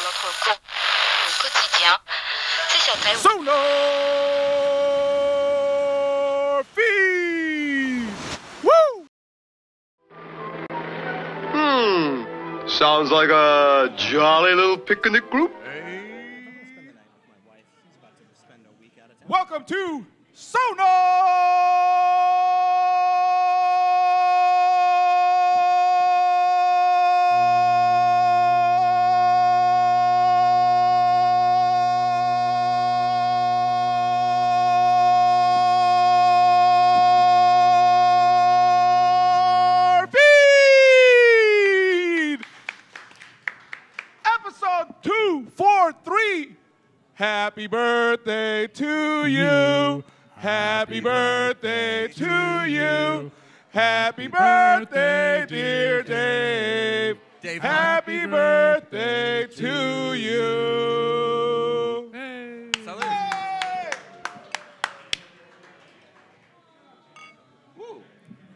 notre au quotidien. C'est sur Taïwan. SonarFeed! Woo! Sounds like a jolly little picnic group. Welcome to SonarFeed! Episode 243. Happy birthday to you. Happy birthday to you. Happy birthday, dear Dave. Happy birthday to you. Hey. Salute. Hey. Woo.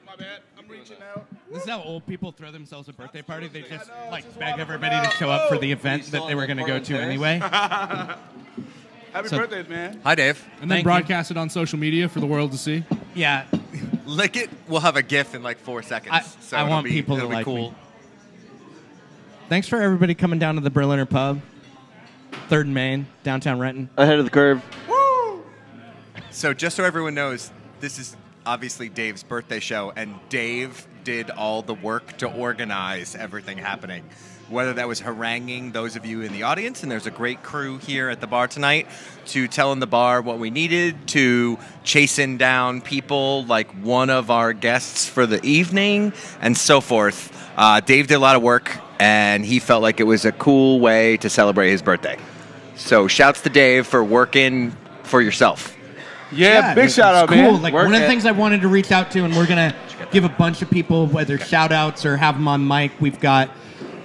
My bad. I'm reaching out. This is how old people throw themselves a birthday party. They just beg everybody to show up for the event that they were going to go to anyway. Happy birthdays, man. Hi, Dave. And then broadcast it on social media for the world to see. Yeah. Lick it. We'll have a GIF in like 4 seconds. I want people to like cool. me. Thanks for everybody coming down to the Berliner Pub, 3rd and Main, downtown Renton. Ahead of the curve. Woo! So just so everyone knows, this is obviously Dave's birthday show, and Dave did all the work to organize everything happening. Whether that was haranguing those of you in the audience, and there's a great crew here at the bar tonight, to telling the bar what we needed, to chasing down people like one of our guests for the evening, and so forth. Dave did a lot of work, and he felt like it was a cool way to celebrate his birthday. So shouts to Dave for working for yourself. Yeah, big shout out, cool. man. Like one of the things I wanted to reach out to, and we're going to give a bunch of people, whether shout outs or have them on mic. We've got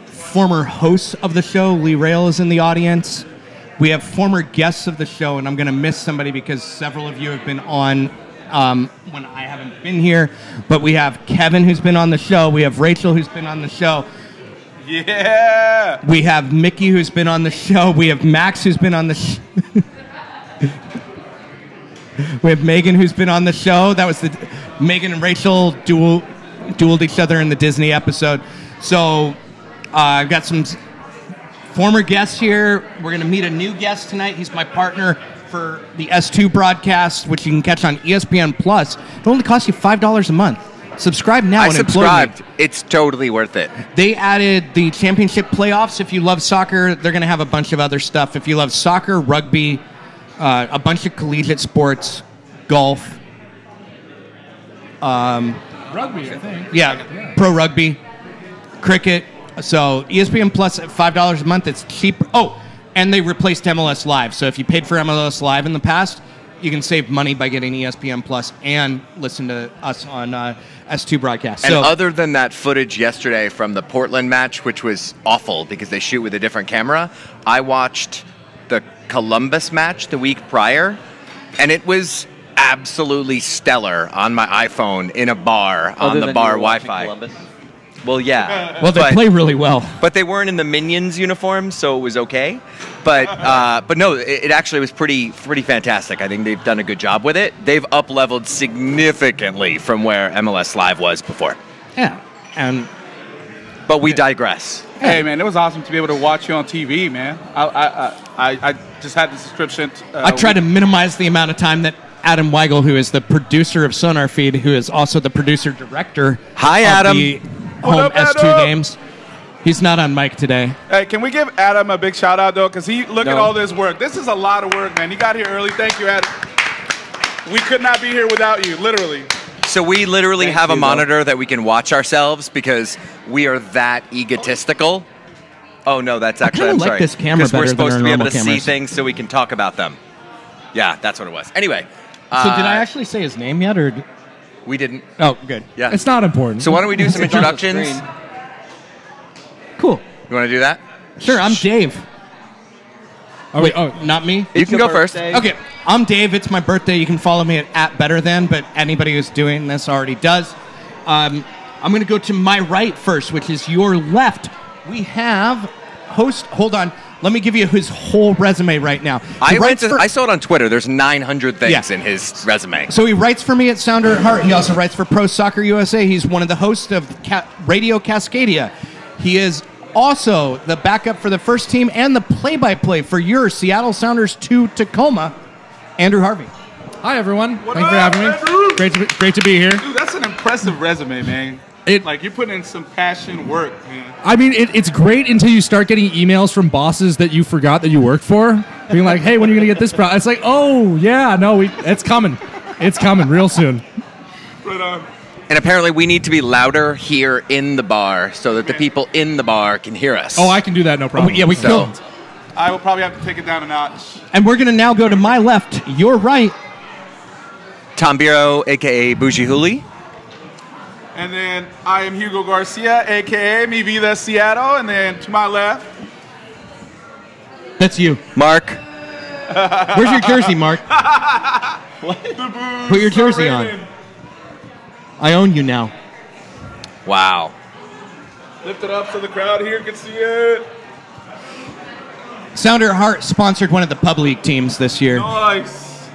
former hosts of the show. Lee Rail is in the audience. We have former guests of the show, and I'm going to miss somebody because several of you have been on when I haven't been here. But we have Kevin, who's been on the show. We have Rachel, who's been on the show. Yeah. We have Mickey, who's been on the show. We have Max, who's been on the show. We have Megan, who's been on the show. That was Megan and Rachel dueled each other in the Disney episode. So I've got some former guests here. We're going to meet a new guest tonight. He's my partner for the S2 broadcast, which you can catch on ESPN Plus. It only costs you $5 a month. Subscribe now. I subscribed. It's totally worth it. They added the championship playoffs. If you love soccer, they're going to have a bunch of other stuff. If you love soccer, rugby, a bunch of collegiate sports, golf. Rugby, I think. Yeah, pro rugby, cricket. So ESPN Plus at $5 a month. It's cheap. Oh, and they replaced MLS Live. So if you paid for MLS Live in the past, you can save money by getting ESPN Plus and listen to us on S2 broadcast. And other than that footage yesterday from the Portland match, which was awful because they shoot with a different camera, I watched the Columbus match the week prior, and it was absolutely stellar on my iPhone in a bar on the bar Wi-Fi. Columbus? Well, yeah. Well, they play really well. But they weren't in the Minions uniform, so it was okay. But no, it actually was pretty fantastic. I think they've done a good job with it. They've up-leveled significantly from where MLS Live was before. Yeah. But we digress. Hey, man, it was awesome to be able to watch you on TV, man. I just had the subscription. I try to minimize the amount of time that Adam Weigel, who is the producer of SonarFeed, who is also the producer-director Hi, of Adam. the What home up, S2 Adam? games. He's not on mic today. Hey, can we give Adam a big shout out, though? Because look at all this work. This is a lot of work, man. He got here early. Thank you, Adam. We could not be here without you, literally. So we literally have a monitor that we can watch ourselves because we are that egotistical. Oh, no, that's actually, I'm like sorry. this camera Because we're better than supposed our to be able to normal see cameras. things so we can talk about them. Yeah, that's what it was. Anyway. So did I actually say his name yet, or? We didn't. Oh, good. Yeah. It's not important. So why don't we do some It's on the introductions? screen. Cool. You want to do that? Sure, I'm Dave. Oh, Wait, not me? You can go first. Okay, I'm Dave. It's my birthday. You can follow me at @BetterThan, but anybody who's doing this already does. I'm going to go to my right first, which is your left. We have host. Hold on. Let me give you his whole resume right now. I saw it on Twitter. There's 900 things Yeah. in his resume. So he writes for me at Sounder at Heart. He also writes for Pro Soccer USA. He's one of the hosts of Radio Cascadia. He is also the backup for the first team and the play-by-play for your Seattle Sounders 2 Tacoma, Andrew Harvey. Hi, everyone. What Thanks for up, having Andrew? me. Great to be here. Dude, that's an impressive resume, man. Like, you're putting in some passion work, man. I mean, it's great until you start getting emails from bosses that you forgot that you worked for, being like, "Hey, when are you gonna get this product?" It's like, "Oh yeah, no, it's coming. It's coming real soon." But, And apparently we need to be louder here in the bar so that the people in the bar can hear us. Oh, I can do that, no problem. Yeah, we So- can. I will probably have to take it down a notch. And we're going to now go to my left, your right. Tom Biro, a.k.a. Bougie Hooli. And then I am Hugo Garcia, a.k.a. Mi Vida Seattle. And then to my left, That's you. Mark. Where's your jersey, Mark? the Booze Put your jersey on. Raven. I own you now. Wow. Lift it up so the crowd here can see it. Sounder Heart sponsored one of the pub league teams this year. Nice.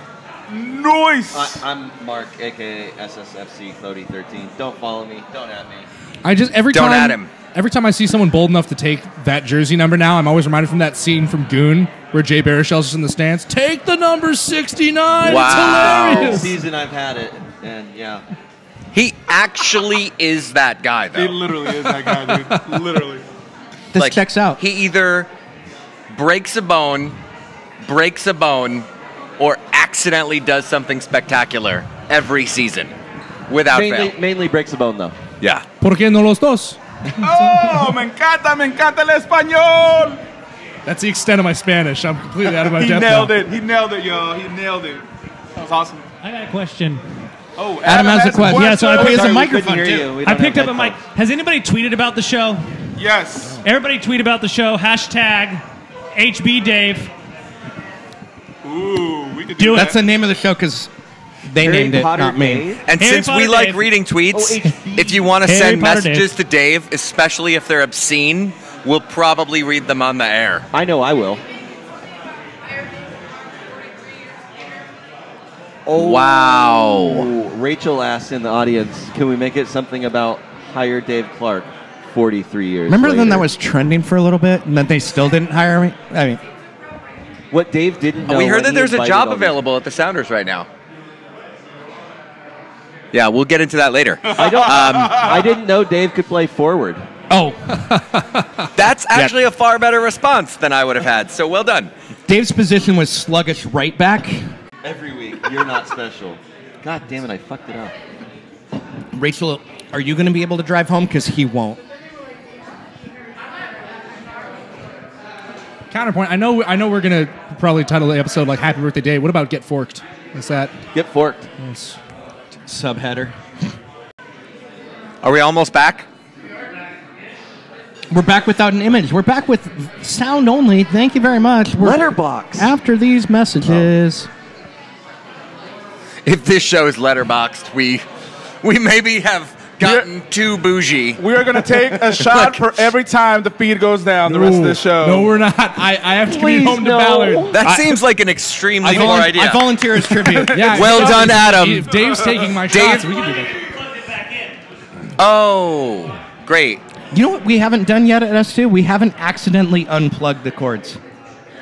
Nice. I'm Mark, aka SSFC Cody 13. Don't follow me. Don't at me. I just every Don't time at him. Every time I see someone bold enough to take that jersey number now, I'm always reminded from that scene from Goon where Jay Baruchel's just in the stands. Take the number 69. Wow. It's All hilarious. season I've had it, and yeah. He actually is that guy, though. He literally is that guy, dude. Literally. This checks out. He either breaks a bone, or accidentally does something spectacular every season without fail. Mainly breaks a bone, though. Yeah. ¿Por qué no los dos? Oh, me encanta el español. That's the extent of my Spanish. I'm completely out of my He depth nailed now. it. He nailed it, y'all. He nailed it. That was awesome. I got a question. Oh, Adam has a question. Yeah, so I He has Sorry, a we microphone, couldn't hear too. you. We I don't picked have up a mic. headphones. Has anybody tweeted about the show? Yes. Everybody tweet about the show. Hashtag HB Dave. Ooh, we could Do do it. that. That's the name of the show because they Harry named it, Potter not me. Dave? And Harry since we Potter like Dave. reading tweets, Oh, HB. if you want to Harry send Potter messages to Dave, especially if they're obscene, we'll probably read them on the air. I know I will. Oh, Wow. Rachel asks in the audience, can we make it something about hire Dave Clark 43 years Remember later? when that was trending for a little bit and then they still didn't hire me? I mean, What Dave didn't know. We heard when that he there's a invited job all these- available at the Sounders right now. Yeah, we'll get into that later. I didn't know Dave could play forward. oh, That's actually a far better response than I would have had, so well done. Dave's position was sluggish right back. Every week, you're not special. God damn it, I fucked it up. Rachel, are you going to be able to drive home? Because he won't. Counterpoint. I know we're gonna probably title the episode like "Happy Birthday Dave." What about "Get Forked"? What's that? Get forked. Yes. Subheader. Are we almost back? We're back without an image. We're back with sound only. Thank you very much. We're Letterbox. after these messages. If this show is letterboxed, we maybe have gotten too bougie. We are going to take a shot for every time the feed goes down the rest of the show. No, we're not. I have to Please, commute home to no. Ballard. That seems like an extremely poor idea. I volunteer as tribute. Yeah. Well done, Adam. If Dave's taking my Dave- shots, we can do that. Oh, great. You know what we haven't done yet at S2? We haven't accidentally unplugged the cords.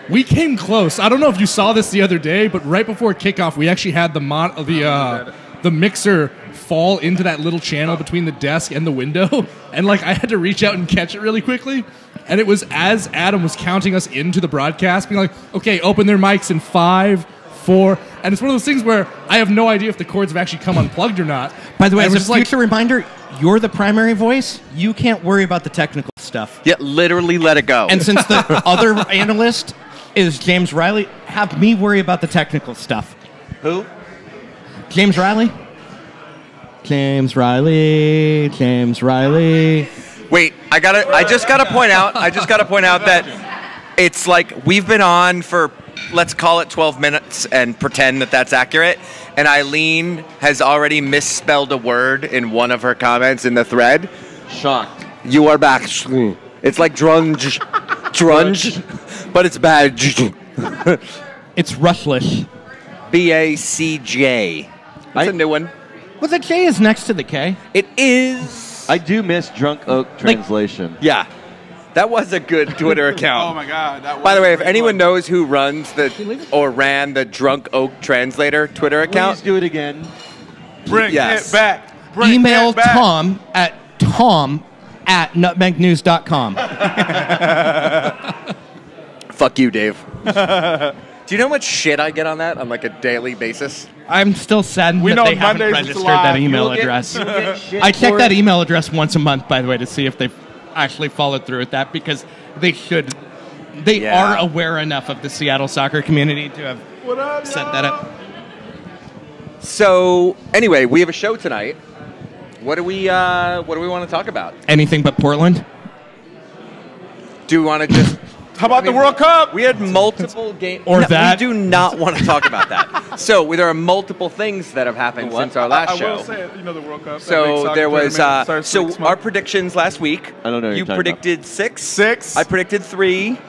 We came close. I don't know if you saw this the other day, but right before kickoff, we actually had the mixer fall into that little channel between the desk and the window, and like I had to reach out and catch it really quickly. And it was as Adam was counting us into the broadcast, being like, "Okay, open their mics in 5, 4," and it's one of those things where I have no idea if the cords have actually come unplugged or not. By the way, And as it a was future reminder, you're the primary voice. You can't worry about the technical stuff. Yeah, literally let it go. And since the other analyst is James Riley, have me worry about the technical stuff. Who? James Riley? James Riley. James Riley. Wait, I just gotta point out that it's like we've been on for, let's call it 12 minutes and pretend that that's accurate. And Eileen has already misspelled a word in one of her comments in the thread. Shocked. You are back. It's like drunge. Drunge. but it's bad. It's Rushless. BACJ. That's a new one. Well, the J is next to the K. It is. I do miss Drunk Oak translation. Yeah. That was a good Twitter account. Oh my God! That was By the way, if a great anyone one. knows who runs or ran the Drunk Oak Translator Twitter account, Please do it again. Bring Yes. it back. Bring Email it back. tom@nutmegnews.com. fuck you, Dave. Do you know how much shit I get on that on like a daily basis? I'm still saddened We that know they haven't Mondays it's registered live. that email You'll get- address. you'll get shit I check for that it. email address once a month, by the way, to see if they've actually followed through with that, because they should. They Yeah. are aware enough of the Seattle soccer community to have What up, set that up. So anyway, we have a show tonight. What do we want to talk about? Anything but Portland? Do we want to just? How about the World Cup? We had multiple games. Or that. We do not want to talk about that. So there are multiple things that have happened since our last I show. will say, you know, the World Cup. that big So soccer there was tournament starts so next our month. predictions last week. I don't know what You you're talking predicted 6. 6. I predicted 3.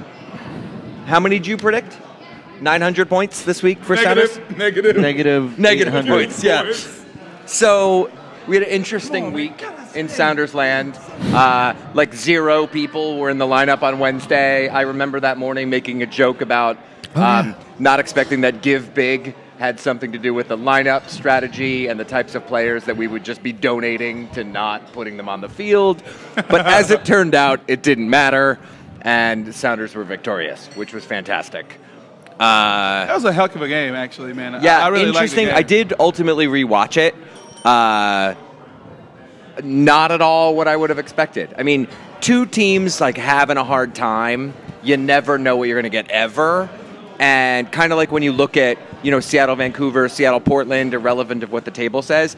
How many did you predict? 900 points this week for Sounders? Negative. Negative 800. points, yeah. So we had an interesting week in Sounders land. Like 0 people were in the lineup on Wednesday. I remember that morning making a joke about not expecting that Give Big had something to do with the lineup strategy and the types of players that we would just be donating to not putting them on the field. But as it turned out, it didn't matter, and the Sounders were victorious, which was fantastic. That was a heck of a game, actually, man. Yeah, I really interesting. Liked the game. I did ultimately rewatch it. Not at all what I would have expected. I mean, 2 teams like having a hard time. You never know what you're going to get ever. And kind of like when you look at, Seattle, Vancouver, Seattle, Portland, irrelevant of what the table says.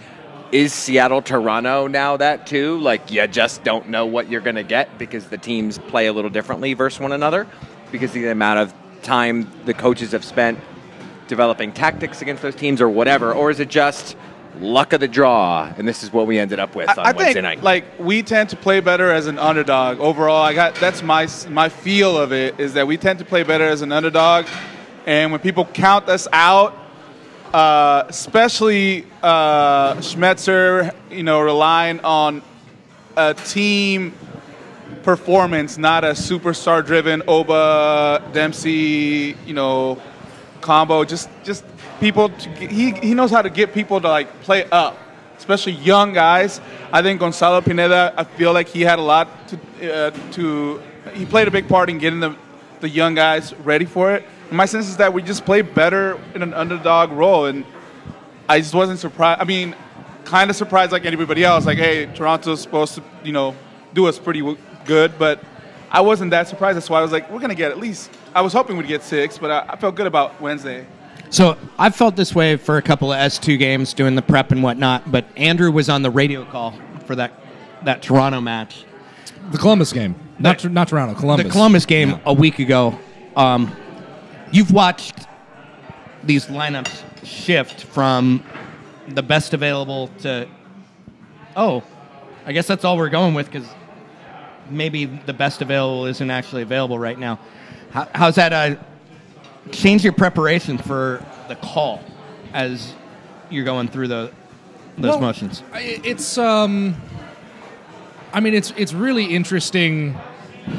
Is Seattle, Toronto now that too? Like, you just don't know what you're going to get because the teams play a little differently versus one another because of the amount of time the coaches have spent developing tactics against those teams or whatever, or is it just luck of the draw and this is what we ended up with on I Wednesday think, night? like, we tend to play better as an underdog overall. That's my feel of it, is that we tend to play better as an underdog, and when people count us out, especially Schmetzer, relying on a team performance, not a superstar-driven Oba Dempsey, combo. Just people. He knows how to get people to like play up, especially young guys. I think Gonzalo Pineda. I feel like he had a lot to. He played a big part in getting the young guys ready for it. And my sense is that we just play better in an underdog role, and I just wasn't surprised. I mean, kind of surprised like everybody else. Like, hey, Toronto's supposed to, do us pretty good, but I wasn't that surprised. That's why I was like, we're going to get at least, I was hoping we'd get 6, but I felt good about Wednesday. So I've felt this way for a couple of S2 games doing the prep and whatnot, but Andrew was on the radio call for that Toronto match. The Columbus game. Not Toronto, Columbus. The Columbus game Yeah. a week ago. You've watched these lineups shift from the best available to, I guess that's all we're going with because maybe the best available isn't actually available right now. How's that change your preparation for the call as you're going through those motions? It's it's really interesting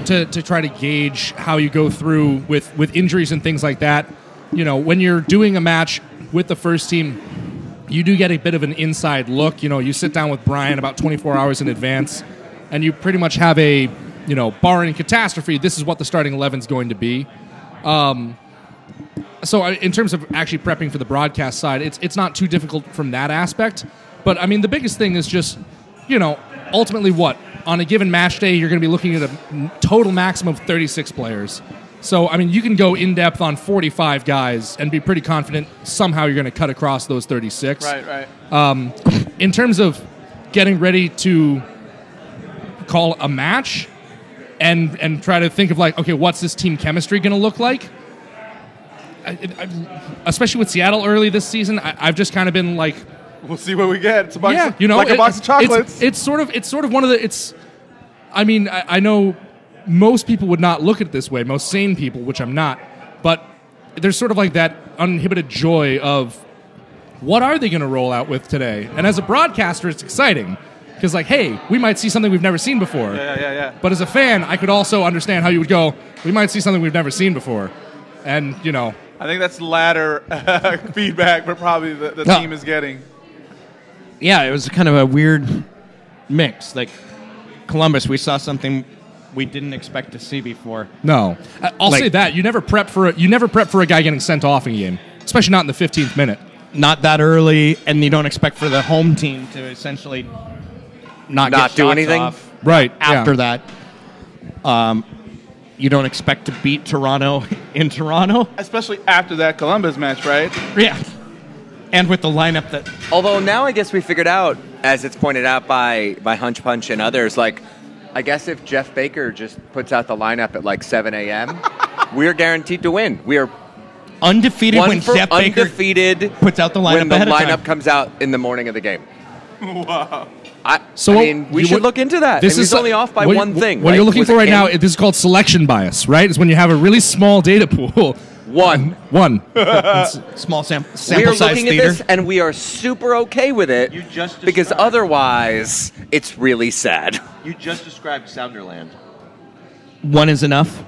to try to gauge how you go through with injuries and things like that. When you're doing a match with the first team, you do get a bit of an inside look. You sit down with Brian about 24 hours in advance, and you pretty much have a, barring catastrophe, this is what the starting 11 is going to be. So in terms of actually prepping for the broadcast side, it's not too difficult from that aspect. But, the biggest thing is just, ultimately what? On a given match day, you're going to be looking at a total maximum of 36 players. So, you can go in-depth on 45 guys and be pretty confident somehow you're going to cut across those 36. Right. In terms of getting ready to call a match and try to think of like, okay, what's this team chemistry going to look like? Especially with Seattle early this season, I've just kind of been like, we'll see what we get. It's a box, a box of chocolates. It's sort of one of the. I know most people would not look at it this way, most sane people, which I'm not, but there's sort of like that uninhibited joy of what are they going to roll out with today? And as a broadcaster, it's exciting because, like, hey, we might see something we've never seen before. Yeah. But as a fan, I could also understand how you would go, we might see something we've never seen before. And, you know. I think that's the latter feedback, but probably the team is getting. Yeah, it was kind of a weird mix. Like, Columbus, we saw something we didn't expect to see before. No. I'll say that. You never prep for a guy getting sent off in a game, especially not in the 15th minute. Not that early, and you don't expect for the home team to essentially not get do shots anything off right after that. You don't expect to beat Toronto in Toronto, Especially after that Columbus match, right? yeah, and with the lineup that Although now I guess we figured out, as it's pointed out by Hunch Punch and others, like, I guess if Jeff Baker just puts out the lineup at like 7 a.m., we're guaranteed to win. We are undefeated when Jeff Baker undefeated puts out the lineup when the ahead of lineup time. comes out in the morning of the game. Wow. I mean, we should look into that. This He's is only off by one thing. What right? you're looking Was for it right now, him? this is called selection bias, right? It's when you have a really small data pool. One. Small sample We are size looking theater. at this, and we are super okay with it because otherwise it's really sad. You just described Sounderland. One is enough.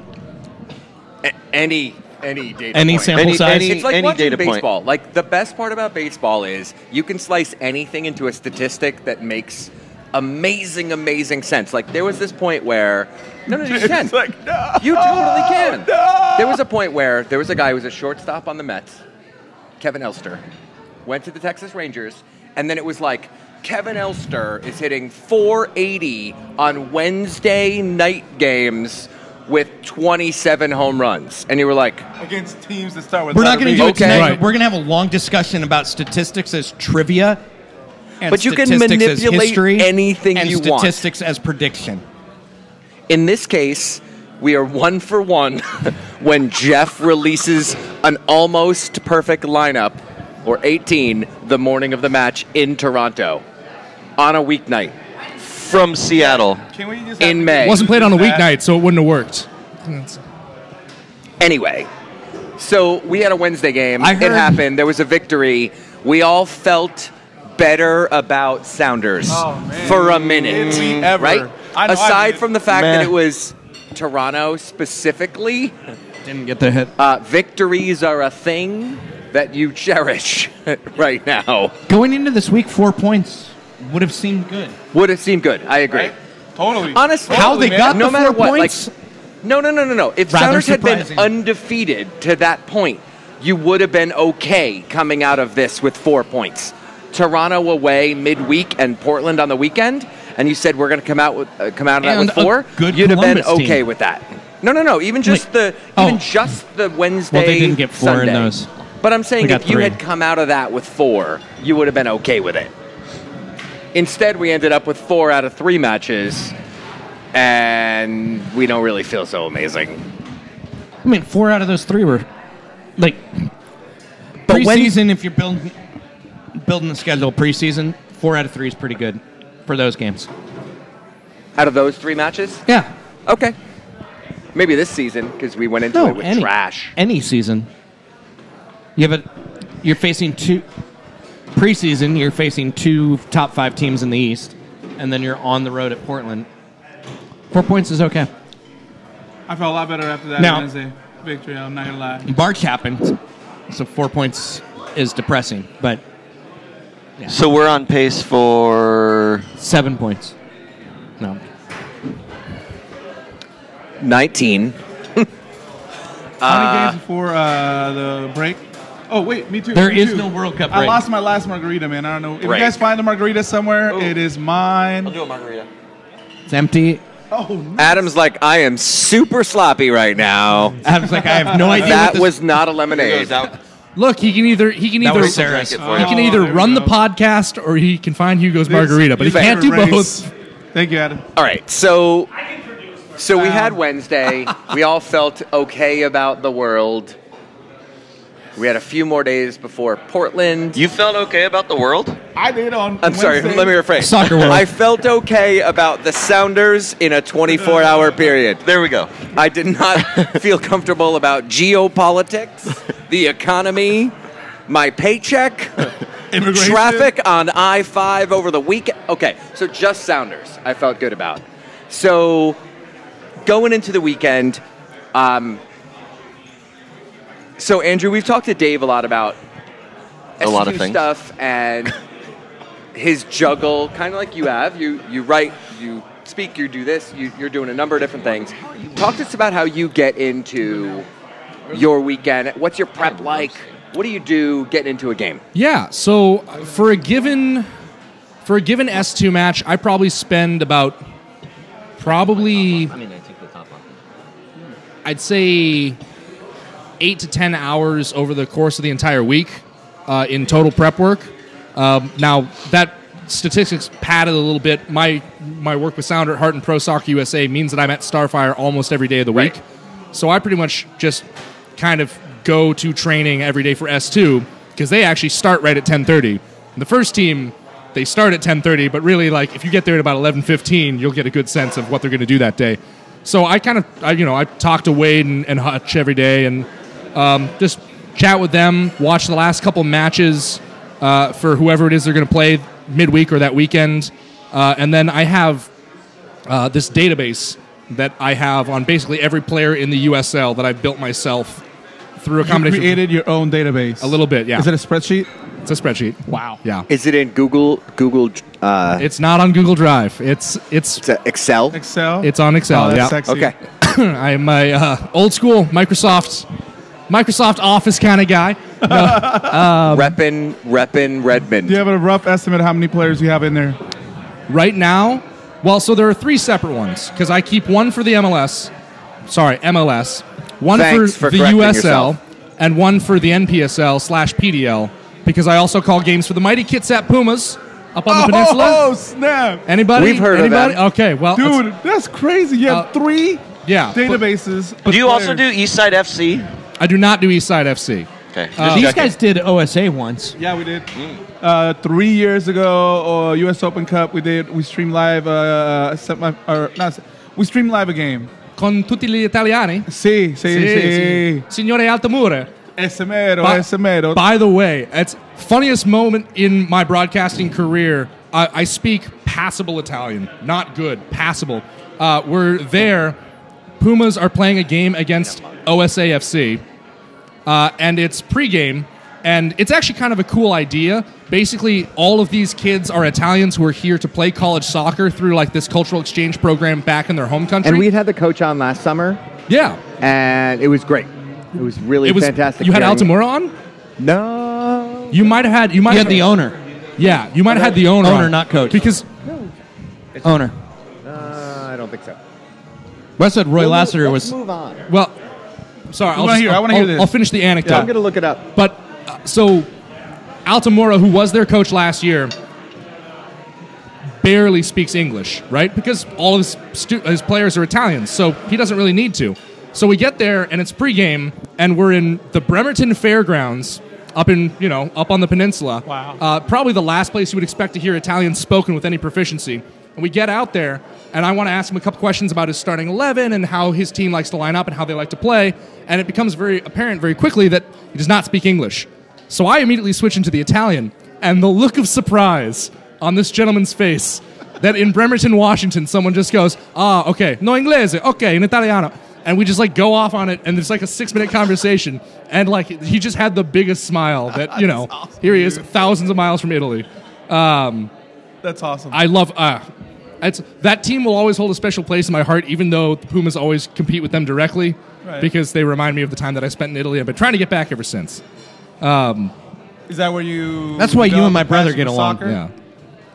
Any data Any point. sample size. It's like any watching data point. baseball. Like, the best part about baseball is you can slice anything into a statistic that makes amazing sense. Like, there was this point where you can. It's like, no, You totally can. no. There was a point where there was a guy who was a shortstop on the Mets, Kevin Elster, went to the Texas Rangers, and then it was like, Kevin Elster is hitting 480 on Wednesday night games with 27 home runs. And you were like, Against teams that start with We're not going to do it Okay. tonight. Right. But we're going to have a long discussion about statistics as trivia. And But you can statistics as manipulate history, anything and you want. statistics as prediction. in this case, we are 1 for 1 when Jeff releases an almost perfect lineup, or 18, the morning of the match in Toronto on a weeknight. From Seattle. Can we just In May. It wasn't played on a Just that? weeknight, so it wouldn't have worked. Anyway, so we had a Wednesday game. I heard- It happened. There was a victory. We all felt better about Sounders for a minute, Did we ever? right? I know I Aside did. from the fact that Meh. it was Toronto specifically, Didn't get the hit. victories are a thing that you cherish right now. Going into this week, 4 points would have seemed good. Would have seemed good. I agree. Right? Totally. Honestly, How they got no the matter 4 what, points? like, no. If Rather Sounders had been surprising. undefeated to that point, you would have been okay coming out of this with 4 points. Toronto away midweek and Portland on the weekend, and you said we're going to come out of that And with 4. a good You'd have been Columbus okay team. with that. No. Even just Wait. just the Wednesday. Well, they didn't get 4 in Sunday. those. But I'm saying We got if you 3. had come out of that with 4, you would have been okay with it. Instead, we ended up with 4 out of 3 matches, and we don't really feel so amazing. I mean, 4 out of those 3 were like But when- preseason. If you're building the schedule preseason, 4 out of 3 is pretty good for those games. Out of those 3 matches? Yeah. Okay. Maybe this season, because we went into it with trash. Any season. You're facing 2 preseason. You're facing 2 top 5 teams in the East, and then you're on the road at Portland. 4 points is okay. I felt a lot better after that Now- Wednesday victory. I'm not gonna lie. March happened, so 4 points is depressing, but So we're on pace for 7 points. No. 19. How many games before the break? Oh wait, me too. There me is too. no World Cup I break. lost my last margarita, man. I don't know if Break. you guys find the margarita somewhere. It is mine. do a margarita. It's empty. Oh, no. Adam's like, I am super sloppy right now. Adam's like, I have no idea That what this was not a Goes lemonade. out. Look, he can either was Sarah's. he for you. can either there we run the go. podcast or he can find Hugo's This margarita, but he is can't do race. both. Thank you, Adam. All right, so we had Wednesday. We all felt okay about the world. We had a few more days before Portland. You felt okay about the world? I did on I'm sorry, Wednesday. let me rephrase. Soccer world. I felt okay about the Sounders in a 24-hour period. There we go. I did not feel comfortable about geopolitics, the economy, my paycheck, Immigration. traffic on I-5 over the weekend. Okay, so just Sounders I felt good about. So going into the weekend, so Andrew, we've talked to Dave a lot about A lot of SQ things. stuff and his juggle, kind of like you have. You write, you speak, you do this. You're doing a number of different things. Talk to us about how you get into your weekend. What's your prep like? What do you do getting into a game? Yeah, so for a given S2 match, I probably spend about I mean, I take the top off. I'd say 8 to 10 hours over the course of the entire week in total prep work. Now, that statistics padded a little bit. My work with Sounder at Heart and Pro Soccer USA means that I'm at Starfire almost every day of the week. Right. So I pretty much just kind of go to training every day for S2 because they actually start right at 10:30. The first team, they start at 10:30, but really, like, if you get there at about 11:15, you'll get a good sense of what they're going to do that day. So I talk to Wade and Hutch every day and just chat with them, watch the last couple matches for whoever it is they're going to play midweek or that weekend. And then I have this database that I have on basically every player in the USL that I've built myself through a You combination. created your own database. A little bit, yeah. Is it a spreadsheet? It's a spreadsheet. Wow. Yeah. Is it in Google? It's not on Google Drive. It's Excel. Excel? It's on Excel, Oh, that's yeah. sexy. Okay. I'm my old school Microsoft Office kind of guy. Reppin' Redmond. Do you have a rough estimate of how many players you have in there? Right now, well, so there are 3 separate ones because I keep one for the MLS, one Thanks for for the correcting USL, yourself. and one for the NPSL/PDL because I also call games for the Mighty Kitsap Pumas up on the peninsula. Oh, snap. Anybody? We've heard of Anybody? them. Okay, well, Dude, that's crazy. You have 3 yeah, but databases. Do you also do Eastside FC? I do not do Eastside FC. Okay. These guys did OSA once. Yeah, we did. 3 years ago, U.S. Open Cup, we streamed live. We streamed live a game. Con tutti gli italiani? Sì. Signore Altamura. Esemero. By the way, it's funniest moment in my broadcasting career. I speak passable Italian, not good, passable. We're there. Pumas are playing a game against OSAFC, and it's pregame, and it's actually kind of a cool idea. Basically, all of these kids are Italians who are here to play college soccer through like this cultural exchange program back in their home country. And we had the coach on last summer, yeah, and it was great. It was really fantastic. You had hearing- Altamura on? No. You might have had. You might You have had the owner. Yeah, you might have had the owner. Owner, on. not coach. Because Owner. I don't think so. I said Roy Lassiter Let's was. move on. well, sorry. I wanna hear this. I'll finish the anecdote. I'm going to look it up. But so Altamura, who was their coach last year, barely speaks English, right? Because all of his players are Italians, so he doesn't really need to. So we get there, and it's pregame, and we're in the Bremerton Fairgrounds up on the peninsula. Wow. Probably the last place you would expect to hear Italian spoken with any proficiency. And we get out there, and I want to ask him a couple questions about his starting 11 and how his team likes to line up and how they like to play. And it becomes very apparent very quickly that he does not speak English. So I immediately switch into the Italian, and the look of surprise on this gentleman's face that in Bremerton, Washington, someone just goes, okay, no inglese, okay, in Italiano. And we just like go off on it, and there's like a 6-minute conversation, and like he just had the biggest smile that, awesome, here he is, thousands of miles from Italy. That's awesome. I love that team will always hold a special place in my heart, even though the Pumas always compete with them directly, Right. because they remind me of the time that I spent in Italy. I've been trying to get back ever since. Is that where you... That's why you and my developed a brother passion get for along. soccer Yeah.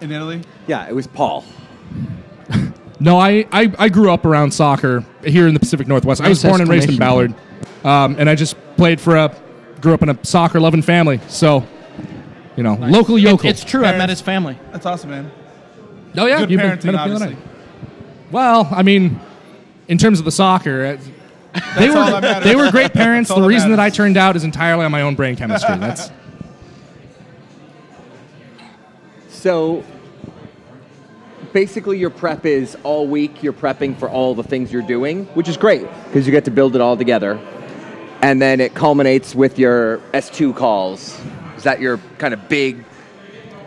in Italy? Yeah, it was Paul. No, I grew up around soccer here in the Pacific Northwest. I was Nice born and raised in Ballard, exclamation. and I just grew up in a soccer-loving family. So, local yokel. It's true. I met his family. That's awesome, man. Oh yeah, Good you've been- parenting, been up the other obviously. night. Well, I mean, in terms of the soccer, They all that matters. they were great parents. That's all The that reason that I matters. turned out is entirely on my own brain chemistry. That's So basically your prep is all week you're prepping for all the things you're doing, which is great because you get to build it all together. And then it culminates with your S2 calls. Is that your kind of big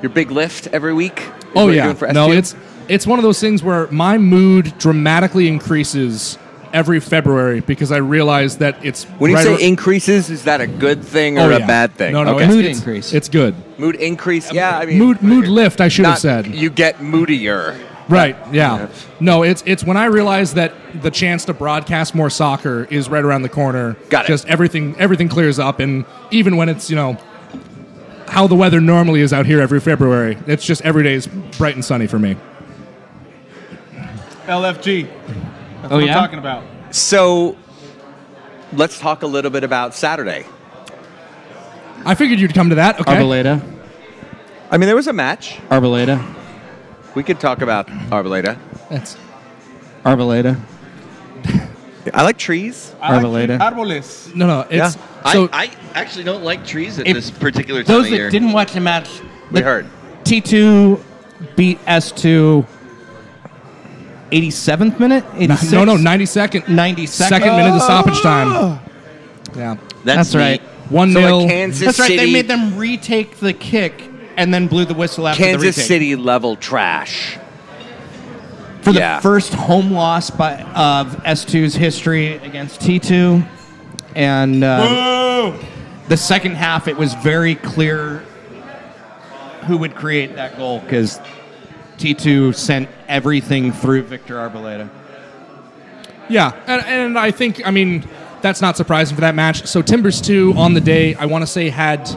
lift every week? Is oh what you're yeah. doing for No, S2? it's one of those things where my mood dramatically increases every February because I realize that it's When you right say increases, is that a good thing or Oh, a yeah. bad thing? No, no, Okay. it's, Mood it's- increase. It's good. Mood increase. Yeah, I mean Mood lift. I should have not- said. you get moodier. Right. Yeah. No, it's when I realize that the chance to broadcast more soccer is right around the corner. Got it. Just everything clears up, and even when it's how the weather normally is out here every February, it's just every day is bright and sunny for me. LFG. That's Oh, what yeah? I'm talking about. So let's talk a little bit about Saturday. I figured you'd come to that. Okay. Arboleda. I mean, there was a match. Arboleda. We could talk about Arboleda. That's Arboleda. I like trees. I like Arboleda. Árboles. no. It's Yeah. so I actually don't like trees at If this particular time Those of that year. didn't watch the match, We the heard. T2 beat S2 87th minute? 86th? no 92nd 92nd. second minute of stoppage time. Yeah. That's right. neat. 1-0. So like Kansas That's right. City, They made them retake the kick and then blew the whistle after the Kansas retake. City level trash. For the Yeah. first home loss of S2's history against T2. And the second half, it was very clear who would create that goal because T2 sent everything through Victor Arboleda. Yeah, and I think, that's not surprising for that match. So Timbers 2 on the day, I want to say, had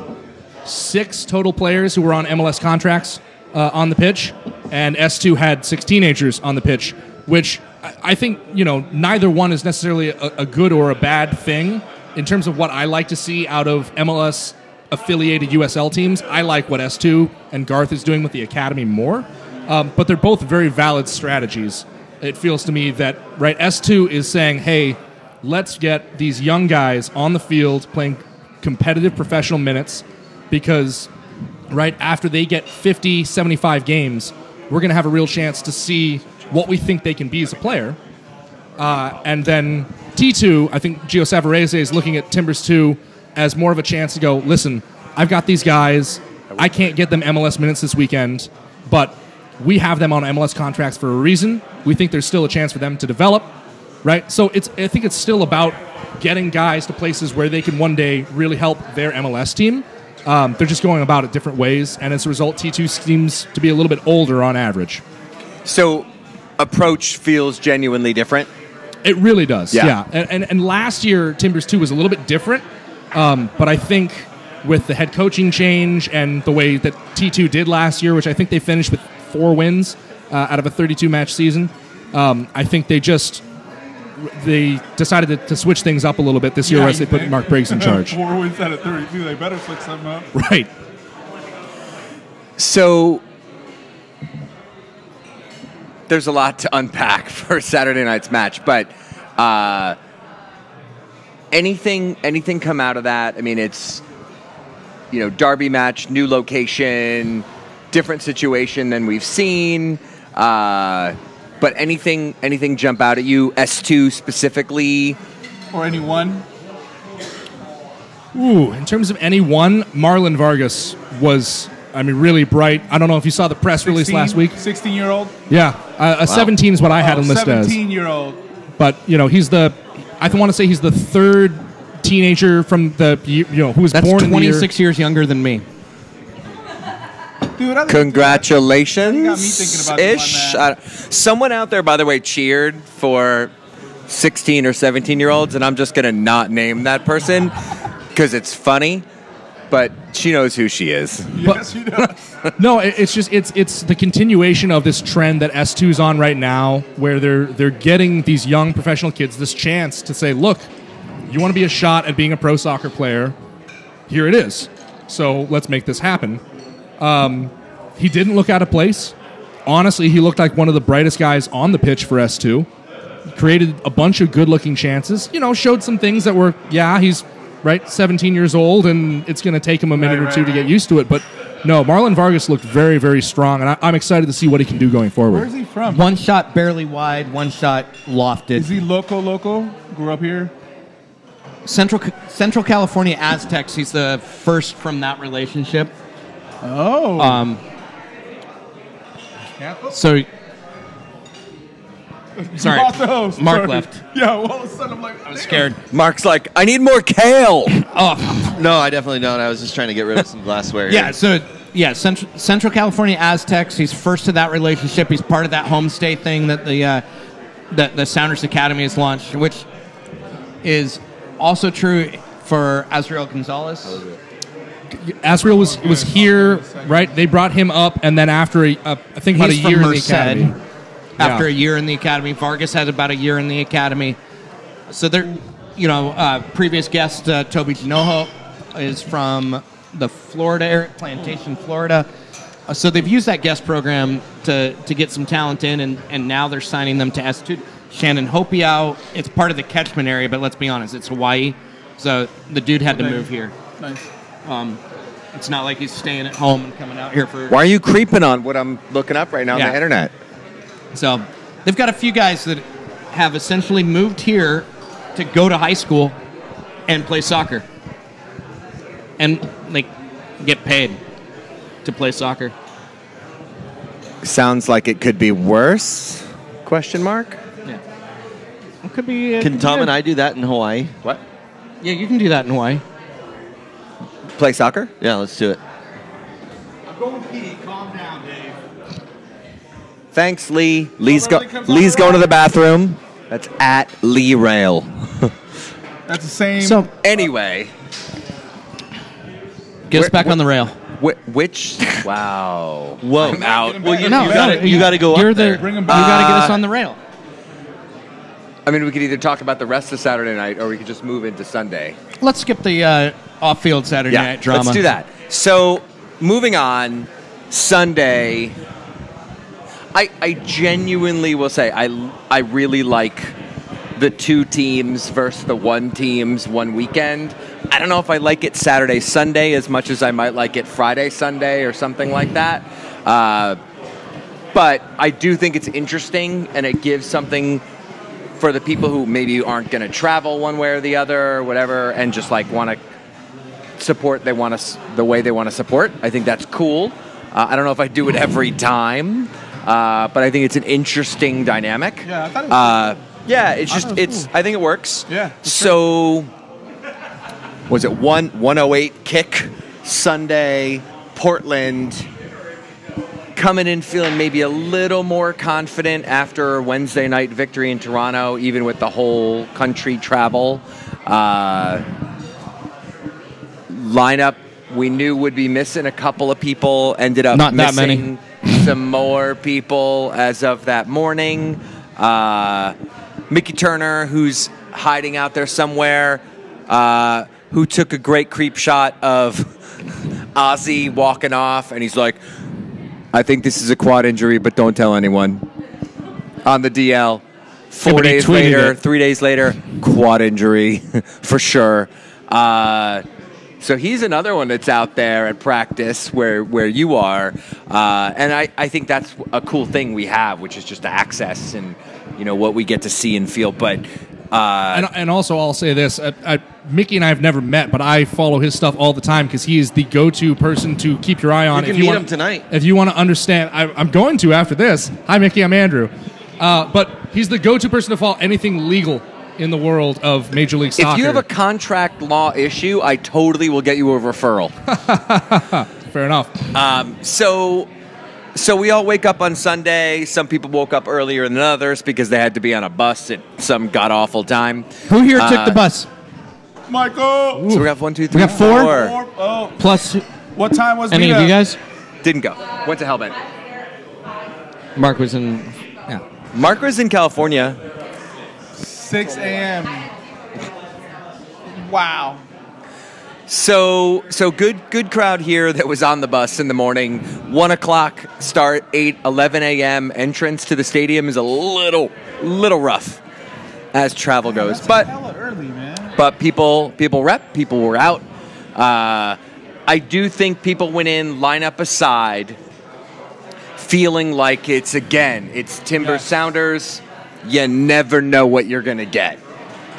6 total players who were on MLS contracts on the pitch, and S2 had 6 teenagers on the pitch, which I think, neither one is necessarily a good or a bad thing in terms of what I like to see out of MLS affiliated USL teams. I like what S2 and Garth is doing with the academy more, but they're both very valid strategies. It feels to me that, right, S2 is saying, hey, let's get these young guys on the field playing competitive professional minutes because, right, after they get 50, 75 games, we're going to have a real chance to see what we think they can be as a player. And then T2, I think Gio Savarese is looking at Timbers 2 as more of a chance to go, listen, I've got these guys. I can't get them MLS minutes this weekend, but we have them on MLS contracts for a reason. We think there's still a chance for them to develop, right? So I think it's still about getting guys to places where they can one day really help their MLS team. They're just going about it different ways, and as a result, T2 seems to be a little bit older on average. So approach feels genuinely different. It really does, Yeah. yeah. And last year, Timbers 2 was a little bit different, but I think with the head coaching change and the way that T2 did last year, which I think they finished with 4 wins out of a 32-match season, I think they decided to switch things up a little bit this year as they put Mark Briggs in charge. 4 wins out of 32. They better switch something up. Right. So there's a lot to unpack for Saturday night's match, but anything come out of that? I mean, it's derby match, new location, different situation than we've seen. But anything jump out at you? S2 specifically, Or anyone. Ooh, in terms of anyone, Marlon Vargas was, really bright. I don't know if you saw the press release last week. 16-year-old. Yeah, a 17 is what I had him listed as. 17-year-old. But he's I want to say he's the third teenager from who was That's born in the year. 26 years younger than me. Dude, I think congratulations. You got me thinking about this ish. one, man. Someone out there, by the way, cheered for 16 or 17-year-olds, and I'm just going to not name that person because it's funny, but she knows who she is. Yes, he does. No, it's just it's the continuation of this trend that S2 is on right now, where they're getting these young professional kids this chance to say, look, you want to be a shot at being a pro soccer player? Here it is. So let's make this happen. He didn't look out of place. Honestly, he looked like one of the brightest guys on the pitch for S2. created a bunch of good-looking chances. Showed some things that were, he's right, 17 years old, and it's going to take him a minute or two to get used to it. But no, Marlon Vargas looked very, very strong, and I'm excited to see what he can do going forward. Where's he from? One shot barely wide, one shot lofted. Is he local? Grew up here? Central California Aztecs. He's the first from that relationship. Oh. So, sorry, Off the host. Mark Sorry. left. Yeah, all of a sudden I'm like, I was scared. Mark's like, I need more kale. Oh, No, I definitely don't. I was just trying to get rid of some glassware. yeah. So, Central California Aztecs. He's first to that relationship. He's part of that homestay thing that the Sounders Academy has launched, which is also true for Azriel Gonzalez. Asriel was here, right? They brought him up, and then after I think about He's a year from in the academy. Merced. After a year in the academy, Vargas had about a year in the academy. So they're, previous guest Toby Genojo is from the Florida area, Plantation, Florida. So they've used that guest program to get some talent in, and now they're signing them to S2. Shannon Hopiau, it's part of the catchment area, but let's be honest, it's Hawaii. So the dude had to move here. Nice. It's not like he's staying at home and coming out here for... Why are you creeping on what I'm looking up right now on the internet? So they've got a few guys that have essentially moved here to go to high school and play soccer. And get paid to play soccer. Sounds like it could be worse? Question mark? Yeah. It could be... Can Tom and I do that in Hawaii? What? Yeah, you can do that in Hawaii. Play soccer? Yeah, let's do it. I'm going pee. Calm down, Dave. Thanks, Lee. Lee's really comes going out to the bathroom. That's at Lee Rail. That's the same. So, Anyway, get us back on the rail. which? Wow. Whoa. I'm out. Well, you No, got to go You're up there. Bring him You back. got to get us on the rail. I mean, we could either talk about the rest of Saturday night, or we could just move into Sunday. Let's skip the off-field Saturday night drama. Let's do that. So, moving on, Sunday. I genuinely will say I really like the two teams versus the one teams one weekend. I don't know if I like it Saturday, Sunday as much as I might like it Friday, Sunday, or something like that. But I do think it's interesting, and it gives something for the people who maybe aren't going to travel one way or the other or whatever, and just want to support the way they want to support. I think that's cool. I don't know if I do it every time, but I think it's an interesting dynamic. Yeah, I thought it was yeah, it's I just thought it was cool. I think it works. Yeah. So was it 108 kick Sunday, Portland coming in feeling maybe a little more confident after Wednesday night victory in Toronto, even with the whole country travel. Lineup we knew would be missing a couple of people, ended up Not that missing some more people as of that morning. Mickey Turner, who's hiding out there somewhere, who took a great creep shot of Ozzy walking off, and he's like, I think this is a quad injury, but don't tell anyone. On the DL. 3 days later, quad injury for sure. So he's another one that's out there at practice where you are. And I think that's a cool thing we have, which is just access and what we get to see and feel. But and also I'll say this. Mickey and I have never met, but I follow his stuff all the time because he is the go-to person to keep your eye on. You can meet him tonight. If you want to understand, I'm going to after this. Hi, Mickey. I'm Andrew. But he's the go-to person to follow anything legal in the world of Major League Soccer. if you have a contract law issue, I totally will get you a referral. Fair enough. So we all wake up on Sunday. Some people woke up earlier than others because they had to be on a bus at some god-awful time. Who here took the bus? Michael. So we got 1, 2, 3, We got four? 4. Oh, Plus, what time was any of you guys? Didn't go. Went to Hellbent. Mark was in... Yeah. Mark was in California. 6 a.m. Wow. So good crowd here that was on the bus in the morning. 1 o'clock start, 11 a.m. entrance to the stadium is a little rough. as travel goes. But people were out. I do think people went in, lineup aside, feeling like it's Timber Sounders. You never know what you're going to get.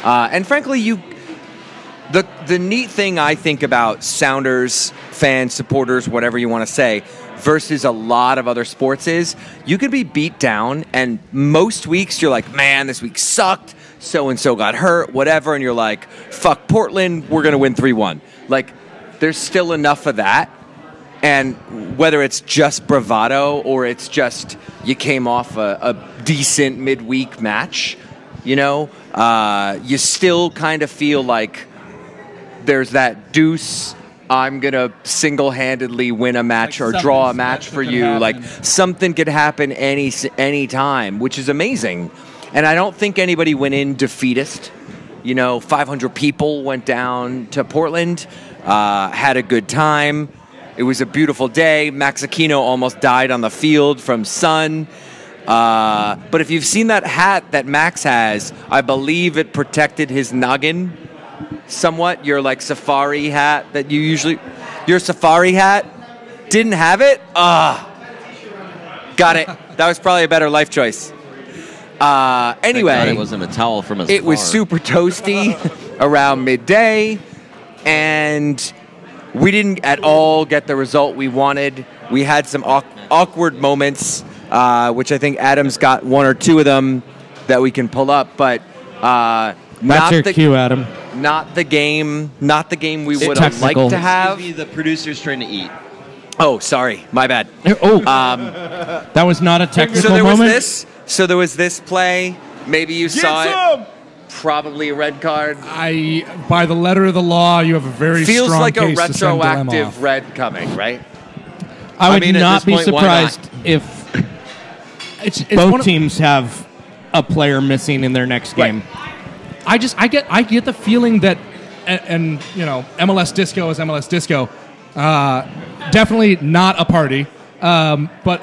And frankly, the neat thing I think about Sounders, fans, supporters, whatever you want to say, versus a lot of other sports is you could be beat down, and most weeks you're like, man, this week sucked, so-and-so got hurt, whatever, and you're like, fuck Portland, we're going to win 3-1. Like, there's still enough of that. And whether it's just bravado or it's just you came off a decent midweek match, you still kind of feel like there's that deuce, I'm going to single-handedly win a match or draw a match for you. Like, something could happen any time, which is amazing. And I don't think anybody went in defeatist. 500 people went down to Portland, had a good time. It was a beautiful day. Max Aquino almost died on the field from sun. But if you've seen that hat that Max has, I believe it protected his noggin somewhat. Your safari hat that you usually... Your safari hat didn't have it? Got it. That was probably a better life choice. Anyway, it wasn't a towel from his It was super toasty around midday, and we didn't at all get the result we wanted. We had some awkward moments, which I think Adam's got one or two of them that we can pull up, but That's your cue, Adam. Not the game we would have liked to have. Excuse me, the producer's trying to eat. Oh, sorry, my bad. That was not a technical moment. So there was this play. Maybe you saw it. Probably a red card. By the letter of the law, you have a very feels strong like a case to send Dilem off. retroactive red coming, right? I would not be surprised if both teams have a player missing in their next game. I get the feeling that, and MLS Disco is MLS Disco. Definitely not a party. But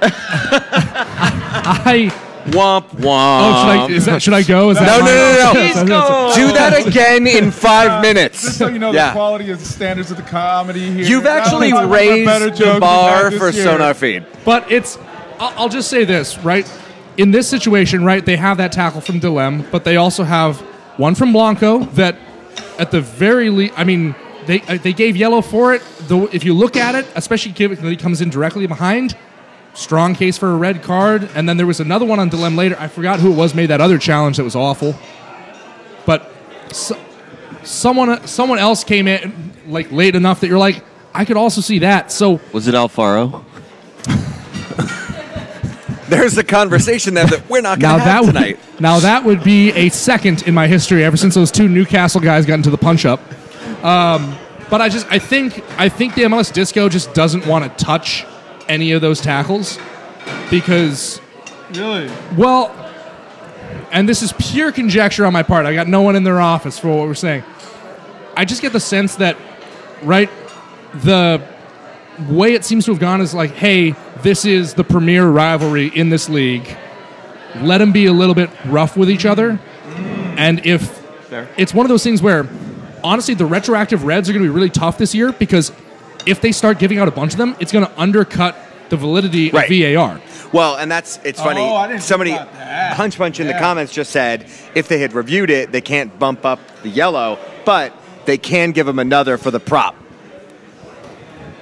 I. Womp womp. Oh, should I go? Is that No. Do that again in 5 minutes. Just so you know, the quality of the standards of the comedy here. You've actually raised the bar for SonarFeed. But I'll just say this, right? In this situation, right, they have that tackle from Dilem, but they also have one from Blanco that, at the very least, they gave yellow for it. Though, if you look at it, especially given that he comes in directly behind, strong case for a red card. And then there was another one on Dilem later. I forgot who it was made that other challenge that was awful. But someone else came in late enough that you're like, I could also see that. So was it Alfaro? There's a conversation there that we're not going to have tonight. Now that would be a second in my history ever since those two Newcastle guys got into the punch-up. But I think the MLS Disco just doesn't want to touch any of those tackles because... Really? Well, and this is pure conjecture on my part. I got no one in their office for what we're saying. I just get the sense that, right, the way it seems to have gone is like, hey, this is the premier rivalry in this league. Let them be a little bit rough with each other. And if it's one of those things where, honestly, the retroactive reds are going to be really tough this year because if they start giving out a bunch of them, it's going to undercut the validity of VAR. Well, and it's funny. Somebody, Hunch Bunch in the comments just said if they had reviewed it, they can't bump up the yellow, but they can give them another for the prop.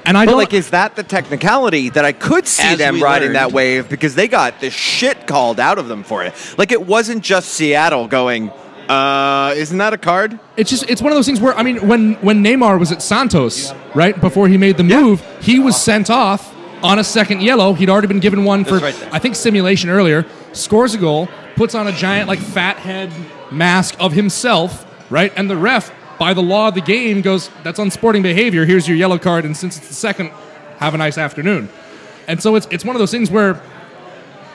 And is that the technicality that I could see them riding that wave because they got the shit called out of them for it? Like, it wasn't just Seattle going, isn't that a card? It's one of those things where, when Neymar was at Santos, right, before he made the move, he was sent off on a second yellow. He'd already been given one for, I think, simulation earlier, scores a goal, puts on a giant, fat head mask of himself, right, and the ref, by the law of the game, goes, that's unsporting behavior, here's your yellow card, and since it's the second, have a nice afternoon. And so it's one of those things where,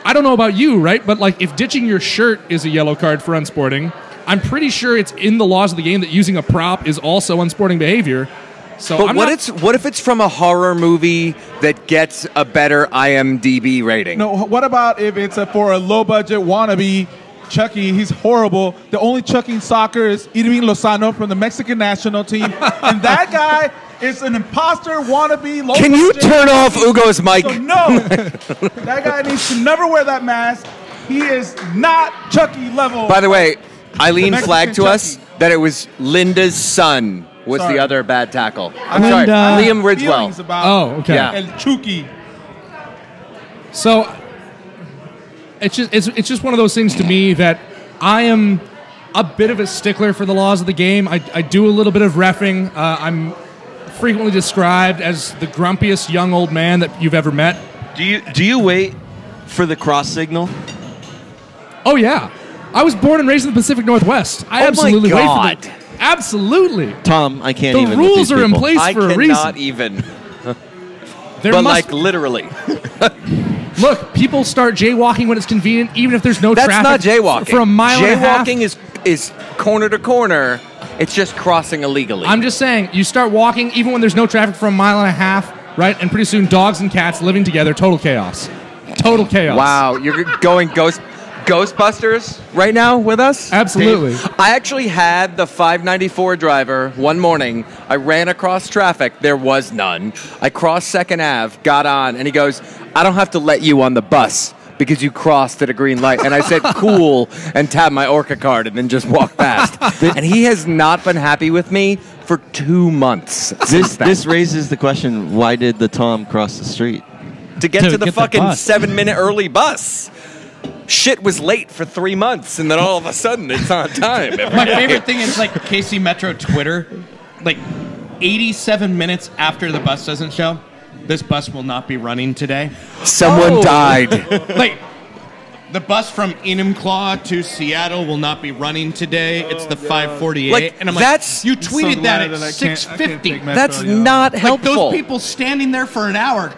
I don't know about you, right, but if ditching your shirt is a yellow card for unsporting, I'm pretty sure it's in the laws of the game that using a prop is also unsporting behavior. So but what if it's from a horror movie that gets a better IMDb rating? No, what about if it's for a low-budget wannabe Chucky. He's horrible. The only Chucky in soccer is Irving Lozano from the Mexican national team. And that guy is an imposter wannabe. Can you turn off Ugo's mic? So no, that guy needs to never wear that mask. He is not Chucky level. By the way, Eileen Mexican flagged to Chucky. us that it was Linda's son was Sorry. the other bad tackle. I'm And, sorry, Liam Ridgewell. feelings about Oh, okay. Yeah. El Chucky. So it's just one of those things to me that I am a bit of a stickler for the laws of the game. I do a little bit of reffing. I'm frequently described as the grumpiest young old man that you've ever met. Do you wait for the cross signal? Oh yeah, I was born and raised in the Pacific Northwest. I absolutely wait for the. Absolutely. Tom, I can't The even. with rules these are in people. place I for a cannot reason. even. There But must- like literally. Look, people start jaywalking when it's convenient, even if there's no That's traffic. not jaywalking. For a mile and a half. Jaywalking is corner to corner. It's just crossing illegally. I'm just saying, you start walking even when there's no traffic for a mile and a half, right? And pretty soon, dogs and cats living together, total chaos. Total chaos. Wow, you're going Ghostbusters right now with us? Absolutely. I actually had the 594 driver one morning. I ran across traffic. There was none. I crossed 2nd Ave, got on, and he goes, I don't have to let you on the bus because you crossed at a green light. And I said, cool, and tapped my Orca card and then just walked past. And he has not been happy with me for 2 months. This raises the question: why did the Tom cross the street? To get to the get the fucking bus. 7-minute early bus. Shit was late for 3 months, and then all of a sudden it's on time. My favorite thing is like KC Metro Twitter, like 87 minutes after the bus doesn't show, this bus will not be running today. Someone died. Like, the bus from Enumclaw to Seattle will not be running today. It's the 548. Like, and I'm like, that's- you I'm so tweeted that glad at that I can't 6:50. take Metro, That's yo. not Like, helpful. those people standing there for an hour,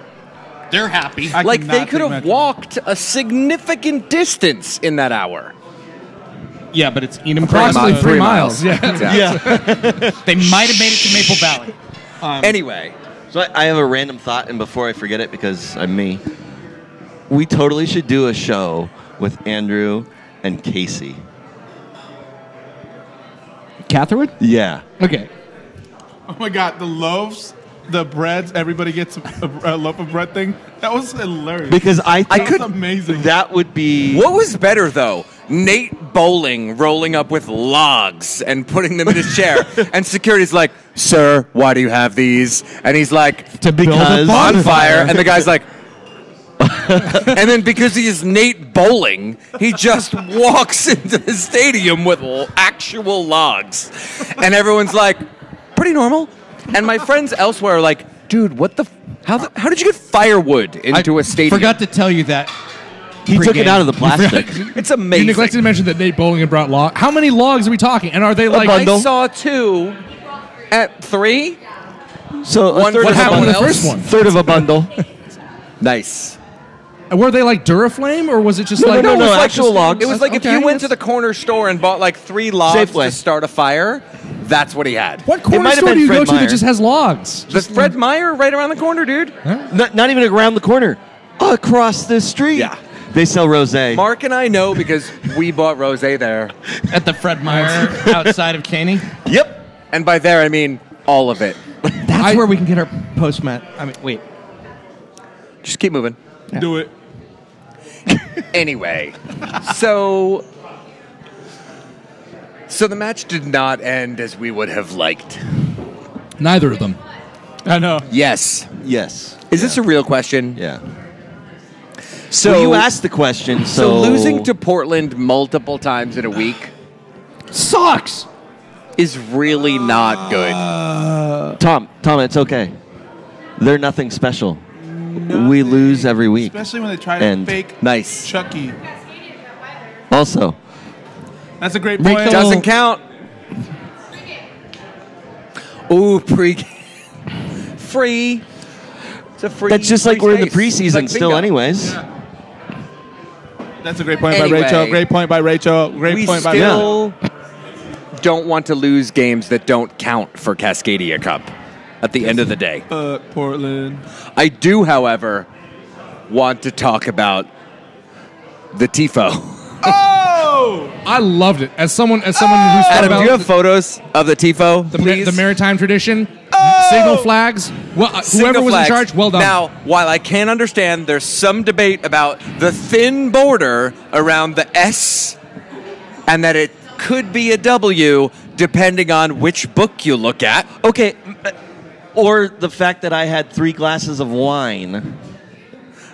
they're happy. I Like, cannot they could take have Metro. walked a significant distance in that hour. Yeah, but it's Enumclaw. Approximately mi- 3 3 miles. miles. Yeah. They might have made it to Maple Valley. Anyway, So I have a random thought, and before I forget it, because I'm me, we totally should do a show with Andrew and Casey. Catherwood? Yeah. Okay. Oh my God, the loaves, the breads, everybody gets a loaf of bread thing. That was hilarious. Because I think That was amazing. that would be. what was better, though? Nate Bowling rolling up with logs and putting them in his chair. And security's like, sir, why do you have these? And he's like, To build Because- a on bonfire. fire. And the guy's like, and then because he is Nate Bowling, he just walks into the stadium with actual logs. And everyone's like, pretty normal. And my friends elsewhere are like, dude, what the... How did you get firewood into a stadium? Forgot to tell you that. He took it Pregame. out of the plastic. It's You amazing. neglected to mention that Nate Bowling had brought logs. How many logs are we talking? And are they like... I saw 2 at 3. So One a third for of a happened to bundle. the first one? Third of a bundle. Nice. Were they like Duraflame, or was it just No, like... no, it was like actual logs. It was like if Okay, you went to that's- the corner store and bought like 3 logs Safeway. to start a fire. That's what he had. What corner might have store been do you Fred go to Meyer. that just has logs? The Fred Meyer right around the corner, dude. Not even around the corner. Across the street. Yeah. They sell rosé. Mark and I know because we bought rosé there. At the Fred Meyer outside of Cheney. Yep. And by there, I mean all of it. That's where we can get our postmat. I mean, wait. Just keep moving. Do it. Anyway, so the match did not end as we would have liked. Neither of them. I know. Yes. Yes. Is this a real question? Yeah. So Well, you asked the question, So losing to Portland multiple times in a week Sucks. is really not good. Tom, it's okay. They're nothing special. We lose every week. Especially when they try to And fake Nice. Chucky. Also, That's a great Rachel- point. Doesn't count. Ooh, free. It's a free. that's just like free we're in the space. It's preseason like still bingo. anyways. That's a great point Anyway. by Rachel. Great point by Rachel. Great We point by still don't want to lose games that don't count for Cascadia Cup at the end of the day. Portland. I do, however, want to talk about the TIFO. Oh! I loved it. As someone who's thought Adam, about do you have photos of the tifo? the maritime tradition, signal flags. Well, whoever Signal was flags. in charge, well done. Now, while I can understand there's some debate about the thin border around the S and that it could be a W depending on which book you look at. Okay, or the fact that I had 3 glasses of wine.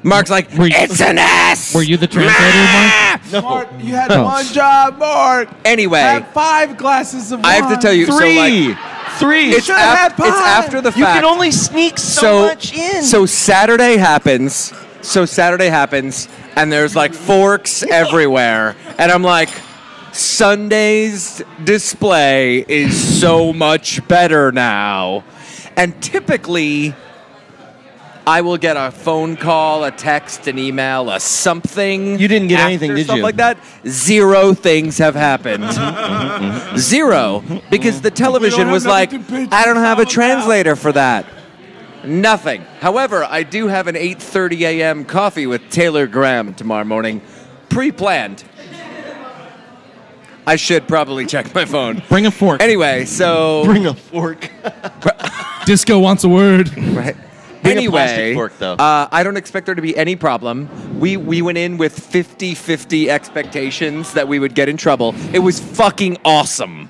Mark's like, it's an S! Were you the translator, Mark? No. Mark, you had one job, Mark. Anyway. Had 5 glasses of wine. I have to tell you, 3. so like, 3. it's, it's after the fact. You can only sneak so much in. So Saturday happens, and there's like forks everywhere. And I'm like, Sunday's display is so much better now. And typically, I will get a phone call, a text, an email, a something. You didn't get anything, did stuff you? like that. 0 things have happened. 0. Because the television was like, I don't have a translator for that. Nothing. However, I do have an 8:30 a.m. coffee with Taylor Graham tomorrow morning, pre-planned. I should probably check my phone. Bring a fork. Anyway, so... Bring a fork. Disco wants a word. Right. Bring a Anyway, plastic fork, though. I don't expect there to be any problem. We went in with 50-50 expectations that we would get in trouble. It was fucking awesome.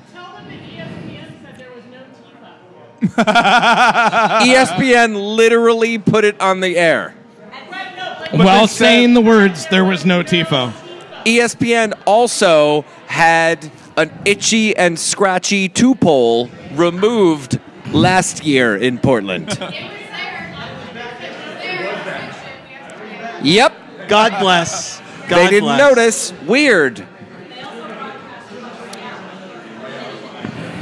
ESPN literally put it on the air. While saying the words, there was no tifo. ESPN also had an itchy and scratchy 2-pole removed last year in Portland. Yep. God bless. They didn't notice. Weird.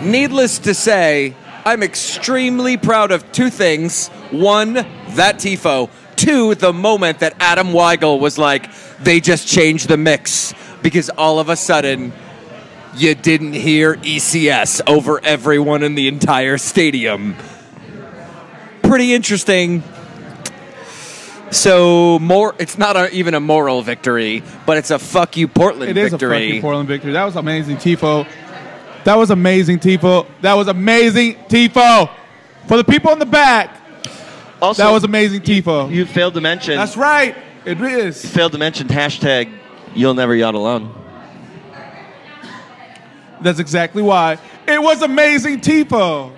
Needless to say, I'm extremely proud of 2 things. 1, that tifo. 2, the moment that Adam Weigel was like, they just changed the mix. Because all of a sudden, you didn't hear ECS over everyone in the entire stadium. Pretty interesting. So it's not even a moral victory, but it's a fuck you Portland It is victory. a fucking Portland victory. That was amazing, Tifo. That was amazing, Tifo. That was amazing, Tifo. For the people in the back, Also, that was amazing, Tifo. You failed to mention. That's right. It is. You failed to mention hashtag You'll Never Yacht Alone. That's exactly why. It was amazing, Tifo.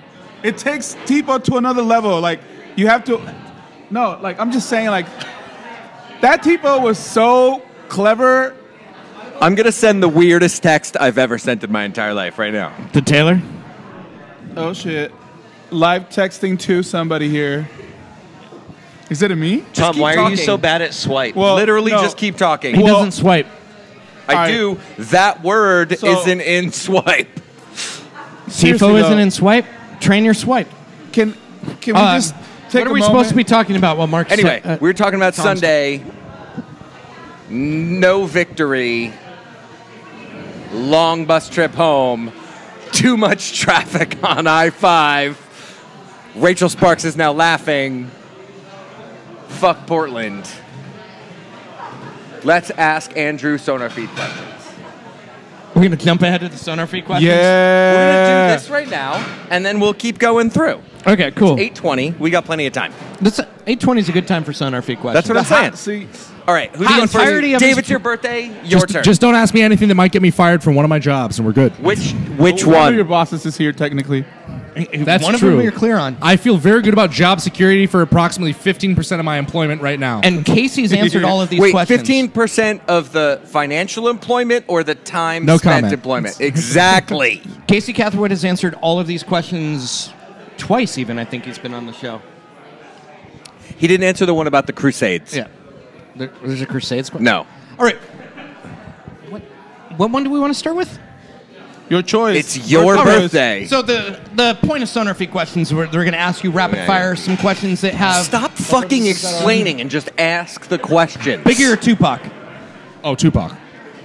It takes Tifo to another level. Like, you have to... No, like, I'm just saying, like, that Tifo was so clever. I'm going to send the weirdest text I've ever sent in my entire life right now. To Taylor? Oh, shit. Live texting to somebody here. Is it a me? Tom, keep why are you talking. so bad at swipe? Well, Literally no. just keep talking. He Well- doesn't swipe. I Alright. do. That word So- isn't in swipe. Seriously, Tifo though. isn't in swipe. Train your swipe. Can we just take What a are we moment? supposed to be talking about while Mark Anyway, said, we were talking about Tom's- Sunday. No victory. Long bus trip home. Too much traffic on I-5. Rachel Sparks is now laughing. Fuck Portland. Let's ask Andrew SonarFeed questions. We're going to jump ahead to the SonarFeed questions? Yeah. We're going to do this right now, and then we'll keep going through. Okay, cool. 8:20. We got plenty of time. 8:20 is a good time for SonarFeed questions. That's what I'm saying. Hot seat. All right, who's The going first? entirety of Dave, his- it's your birthday. Your turn. Just don't ask me anything that might get me fired from one of my jobs, and we're good. Which One of your one? bosses is here, technically. That's One true. of them you're clear on. I feel very good about job security for approximately 15% of my employment right now. And Casey's answered all of these Wait, questions. 15% of the financial employment or the time No spent comment. employment? Exactly. Casey Catherwood has answered all of these questions twice, even. I think he's been on the show. He didn't answer the one about the Crusades. Yeah. There's a Crusades question. No. All right. What one do we want to start with? Your choice. It's your choice. birthday. So the point of SonarFeed questions, they're going to ask you rapid fire some questions that have Stop fucking explaining and just ask the questions. Biggie or Tupac. Oh, Tupac.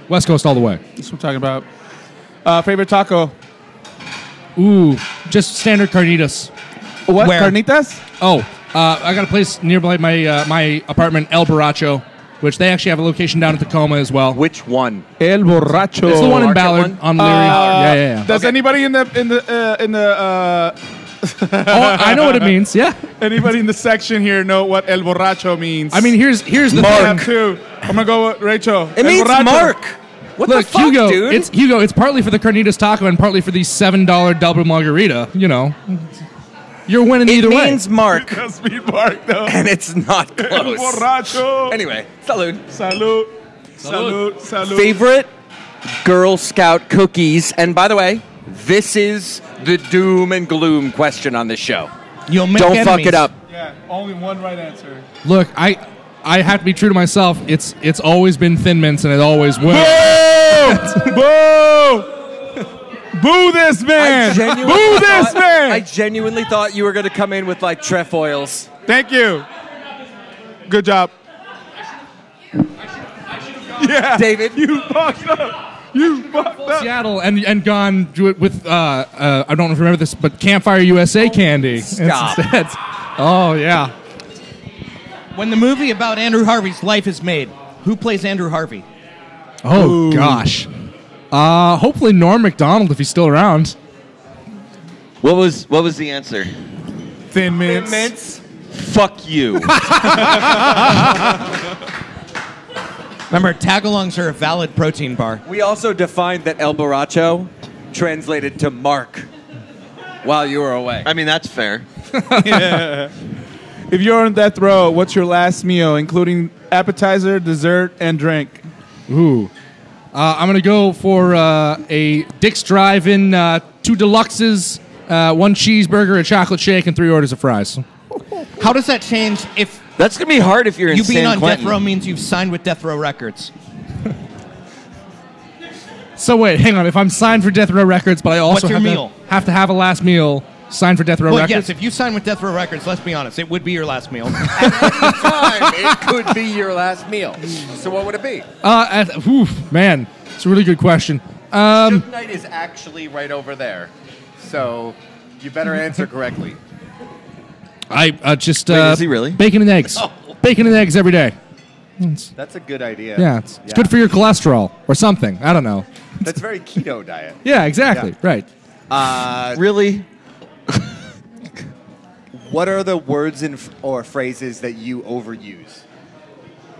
West Coast all the way. That's what I'm talking about. Favorite taco? Ooh, just standard carnitas. What? Where? Carnitas? Oh, I got a place nearby my apartment, El Baracho. which they actually have a location down in Tacoma as well. Which one? El Borracho. It's the one in Market Ballard one? on Leary. Yeah. Does anybody in the Oh, I know what it means. Yeah. anybody in the section here know what El Borracho means? I mean, here's the Mark thing. too. I'm gonna go with Rachel. It means Borracho. Mark. What Look, the fuck, Hugo, dude? it's Hugo. It's partly for the carnitas taco and partly for the $7 double margarita. You know, you're winning either it way. means Mark, It does mean Mark though. and it's not El close. Borracho. Anyway, salud. Salud. Salud. Salud. Favorite Girl Scout cookies. And by the way, this is the doom and gloom question on this show. You'll make Don't fuck enemies. it up. Yeah, only one right answer. Look, I have to be true to myself. It's always been Thin Mints, and it always will. Boo! Boo this man! Boo this man! I genuinely thought you were going to come in with like trefoils. Thank you. Good job. Yeah, David. you fucked up. You fucked up. Seattle and gone with I don't know if you remember this, but Campfire USA candy. Stop. Instead. Oh yeah. When the movie about Andrew Harvey's life is made, who plays Andrew Harvey? Oh gosh. Hopefully Norm Macdonald if he's still around. What was the answer? Thin Mints. Fuck you. Remember, tagalongs are a valid protein bar. We also defined that El Borracho translated to Mark while you were away. I mean, that's fair. Yeah. If you're on death row, what's your last meal, including appetizer, dessert, and drink? Ooh. I'm going to go for a Dick's Drive-In, 2 deluxes, 1 cheeseburger, a chocolate shake, and 3 orders of fries. How does that change if That's going to be hard if you're in you being San on Quentin. death row means you've signed with Death Row Records? So wait, hang on. If I'm signed for Death Row Records, but I also What's your have, meal? have to have a last meal signed for Death Row Well, Records? yes, if you sign with Death Row Records, let's be honest, it would be your last meal. It could be your last meal. So what would it be? Man, it's a really good question. Suge Knight is actually right over there. So you better answer correctly. I just Wait, is he really? bacon and eggs. Oh. Bacon and eggs every day. That's a good idea. Yeah, it's good for your cholesterol or something. I don't know. That's very keto diet. Yeah, exactly. Right. Really? What are the words or phrases that you overuse?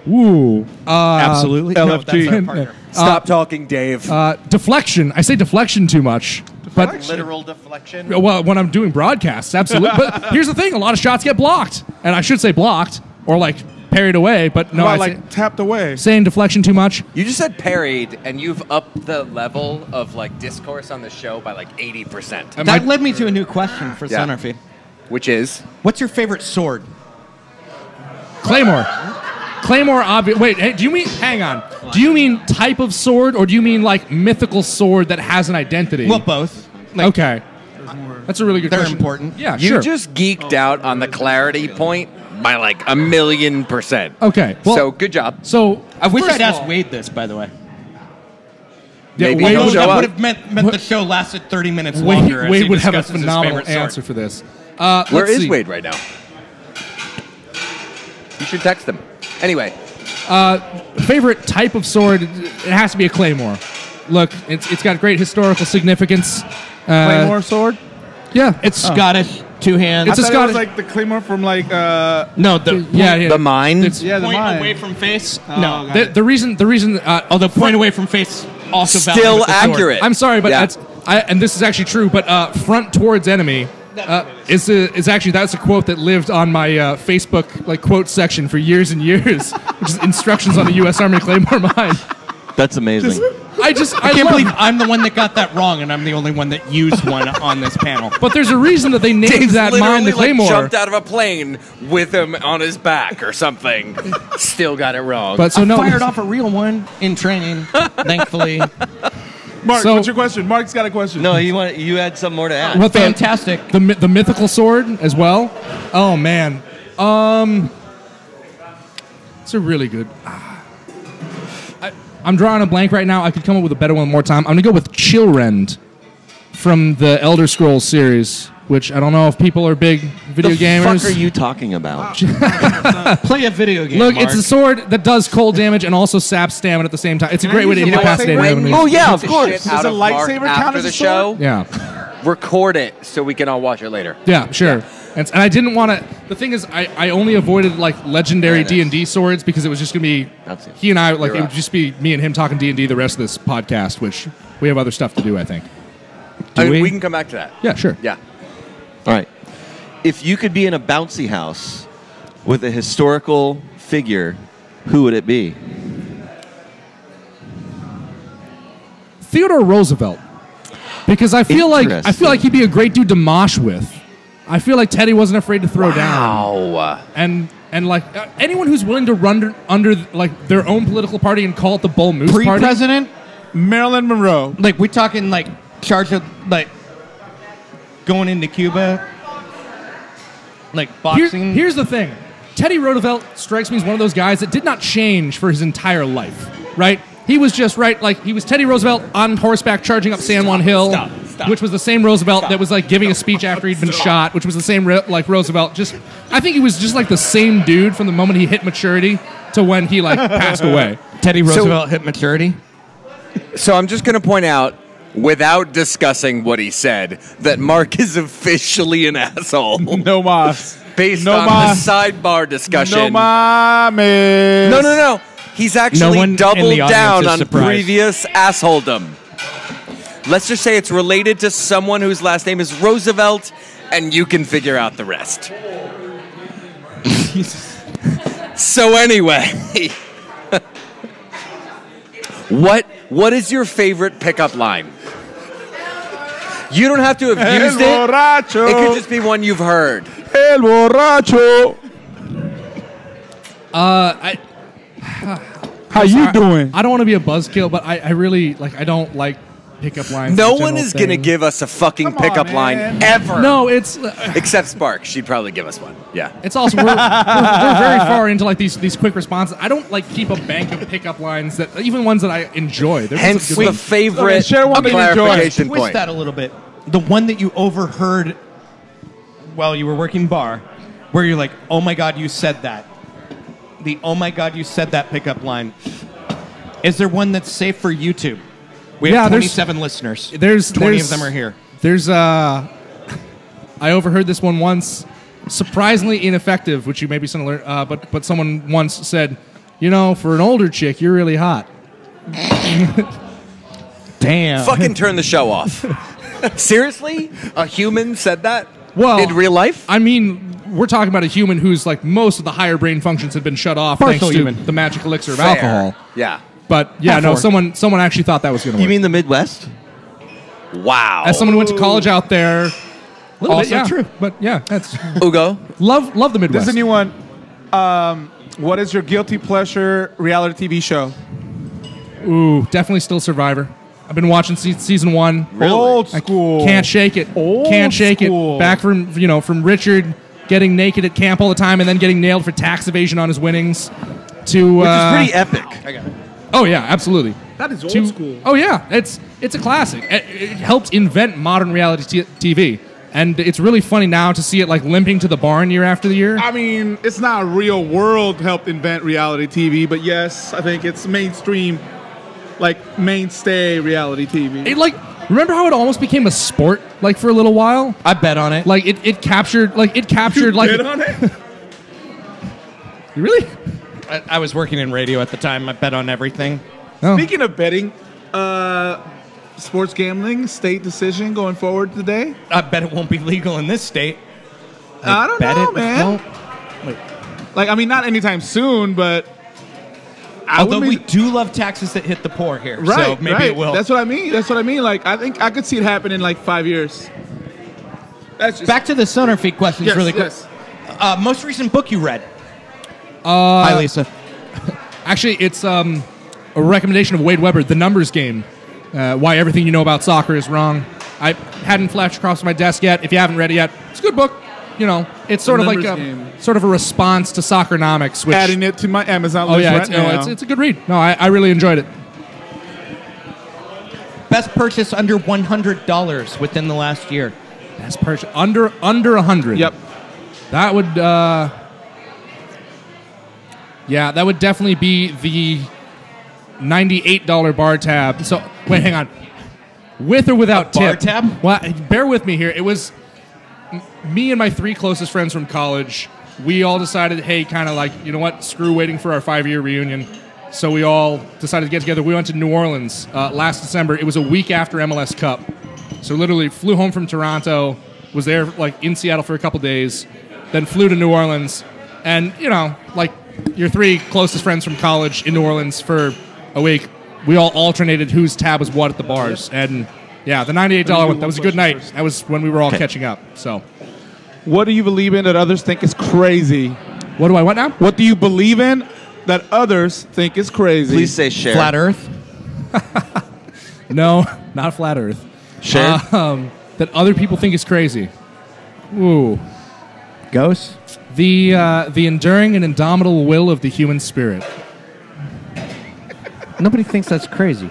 Ooh. Absolutely. No, that's our partner. Stop talking, Dave. Deflection. I say deflection too much. But Literal deflection. well, when I'm doing broadcasts, absolutely. But here's the thing: a lot of shots get blocked, and I should say blocked or like parried away. But no, Well, I like tapped away. saying deflection too much. You just said parried, and you've upped the level of like discourse on the show by like 80%. That led me to a new question for Yeah. SonarFeed. Which is? What's your favorite sword? Claymore. Claymore, obvious. Wait, hey, do you mean? Hang on. Do you mean type of sword, or do you mean like mythical sword that has an identity? Well, both. Okay. That's a really good They're question. important. Yeah, You sure. just geeked out on the clarity point by like 1,000,000%. Okay. Well, So good job. So I wish first I'd of asked all- Wade this, by the way. Yeah, Maybe Wade he'll would- show That up. would have meant the show lasted 30 minutes longer. as he Wade would have a discusses his phenomenal favorite sword. answer for this. Where let's is see. Wade right now? You should text him. Anyway, Favorite type of sword? It has to be a claymore. Look, it's got great historical significance. Claymore sword? Yeah, It's Scottish, two hands. It's I a thought it was Scottish- like the Claymore from like no, the yeah. the mine. yeah, the point mine. away from face. Oh, no, got The reason. although point away from face also valid Still with the sword. accurate. I'm sorry, but Yeah. that's and this is actually true. But front towards enemy is actually that's a quote that lived on my Facebook like quote section for years and years, which is instructions on the U.S. Army Claymore mine. That's amazing. I can't believe I'm the one that got that wrong, and I'm the only one that used one on this panel. But there's a reason that they named Dave's that mine the literally, Claymore. jumped out of a plane with him on his back or something. Still got it wrong. But so no, Fired off a real one in training, thankfully. Mark, So- what's your question? Mark's got a question. No, you had some more to add. What Fantastic. the mythical sword as well. Oh man, it's a really good. I'm drawing a blank right now. I could come up with a better one more time. I'm gonna go with Chillrend from the Elder Scrolls series. which I don't know if people are big video the gamers. fuck are you talking about? Play a video game. Look, Mark. it's a sword that does cold damage and also saps stamina at the same time. It's a great way to use a incapacitate lightsaber? enemies. Oh yeah, of Beat the course. shit out Does a of Mark lightsaber count after as a the show. sword? Yeah. Record it so we can all watch it later. Yeah, sure. And I didn't want to. The thing is, I only avoided like legendary D&D swords because it was just gonna be That's it. he and I like You're it would right. just be me and him talking D&D the rest of this podcast, which we have other stuff to do. I think. I mean, we? we can come back to that. Yeah, sure. Yeah. All right. If you could be in a bouncy house with a historical figure, who would it be? Theodore Roosevelt, because I feel like he'd be a great dude to mosh with. I feel like Teddy wasn't afraid to throw down. Wow. And like anyone who's willing to run under like their own political party and call it the Bull Moose Party. Pre-president? Marilyn Monroe. Like, we talking, like, charge of, like, going into Cuba? Like, boxing? Here's the thing. Teddy Roosevelt strikes me as one of those guys that did not change for his entire life, right? He was just he was Teddy Roosevelt on horseback charging up San Juan Hill, which was the same Roosevelt that was like giving a speech after he'd been shot, which was the same like Roosevelt. I think he was just like the same dude from the moment he hit maturity to when he like passed away. Teddy Roosevelt hit maturity? So I'm just going to point out, without discussing what he said, that Mark is officially an asshole. No mas. Based No on mas. the sidebar discussion. No mames. No. He's actually one in the doubled audience down is on surprised. previous assholedom. Let's just say it's related to someone whose last name is Roosevelt, and you can figure out the rest. So anyway, what is your favorite pickup line? You don't have to have used it. Borracho. It could just be one you've heard. El borracho. How you doing? I don't want to be a buzzkill, but I really I don't like pickup lines. No in one general is going to thing. give us a fucking Come on, pickup man. line ever. No, it's Except Spark. She'd probably give us one. Yeah. it's also we're very far into like these quick responses. I don't like keep a bank of pickup lines that even ones that I enjoy. They're Hence just good the ones. favorite share one that you enjoy. clarification Twist point. that a little bit. The one that you overheard while you were working bar, where you're like, oh my God, you said that. The oh my God, you said that pickup line. Is there one that's safe for YouTube? We have there's- 27 listeners. 20 there's- of them are here. There's I overheard this one once, surprisingly ineffective, which you maybe some learn. But someone once said, for an older chick, you're really hot. Damn. Fucking turn the show off. Seriously? A human said that? Well, in real life? I mean, we're talking about a human who's like most of the higher brain functions have been shut off Partial thanks human. to the magic elixir of Fair. alcohol. Yeah. But yeah, Half no, orc. someone actually thought that was going to work. You mean the Midwest? Wow. As someone who went to college out there, a little Also bit, yeah. true. But yeah, that's Ugo? love the Midwest. This is a new one. What is your guilty pleasure reality TV show? Ooh, definitely still Survivor. I've been watching season 1. Old I school. can't shake it. Old Can't shake school. it. Back from Richard getting naked at camp all the time and then getting nailed for tax evasion on his winnings to Which is pretty epic. Oh yeah, absolutely. That is old To- school. Oh yeah, it's a classic. It helped invent modern reality TV, and it's really funny now to see it like limping to the barn year after the year. I mean, it's not real world helped invent reality TV, but yes, I think it's mainstream, like mainstay reality TV. Remember how it almost became a sport like for a little while? I bet on it. Like it captured like Bet on it? You really? I was working in radio at the time. I bet on everything. Oh. Speaking of betting, sports gambling, state decision going forward today. I bet it won't be legal in this state. I don't bet know, it man. won't. Like, I mean, not anytime soon, but Although we do love taxes that hit the poor here, right, so maybe right. it will. That's what I mean. Like, I think I could see it happen in like 5 years. That's just, Back to the SonarFeed questions yes, really quick. yes. Most recent book you read? Hi, Lisa. Actually, it's a recommendation of Wade Weber, The Numbers Game. Why everything you know about soccer is wrong. I hadn't flashed across my desk yet. If you haven't read it yet, it's a good book. It's sort of like Numbers Game. sort of a response to Soccernomics. Which, Adding it to my Amazon oh list yeah, right now. it's a good read. No, I really enjoyed it. Best purchase under $100 within the last year. Best purchase under 100. Yep. That would that would definitely be the $98 bar tab. So wait, hang on. With or without bar tip? tab? Well, bear with me here. It was me and my 3 closest friends from college. We all decided, hey, kind of like, you know what? Screw waiting for our 5-year reunion. So we all decided to get together. We went to New Orleans last December. It was a week after MLS Cup. So literally flew home from Toronto, was there like in Seattle for a couple days, then flew to New Orleans. And, you know, like your 3 closest friends from college in New Orleans for a week, we all alternated whose tab was what at the bars. And yeah, the $98 one, that was a good night. That was when we were all catching up. So, What do you believe in that others think is crazy? what do I what now? What do you believe in that others think is crazy? Please say share. Flat Earth. No, not flat Earth. Share. That other people think is crazy. Ooh. Ghosts. The enduring and indomitable will of the human spirit. Nobody thinks that's crazy.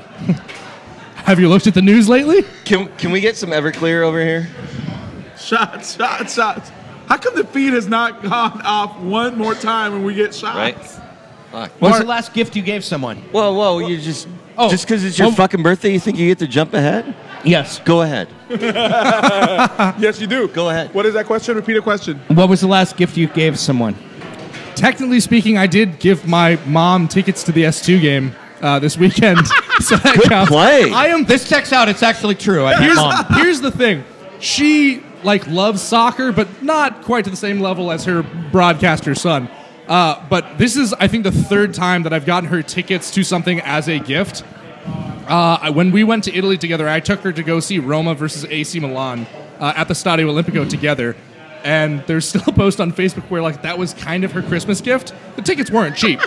Have you looked at the news lately? Can we get some Everclear over here? Shots. How come the feed has not gone off one more time when we get shots? Right. What's the last gift you gave someone? Whoa! You just Oh, just because it's your fucking birthday, you think you get to jump ahead? Yes. Go ahead. Yes, you do. Go ahead. What is that question? Repeat a question. What was the last gift you gave someone? Technically speaking, I did give my mom tickets to the S2 game this weekend. So that Good counts. play. This checks out. It's actually true. Here's the thing. She loves soccer, but not quite to the same level as her broadcaster son. But this is, I think, the 3rd time that I've gotten her tickets to something as a gift. When we went to Italy together, I took her to go see Roma versus AC Milan at the Stadio Olimpico together. And there's still a post on Facebook where that was kind of her Christmas gift. The tickets weren't cheap,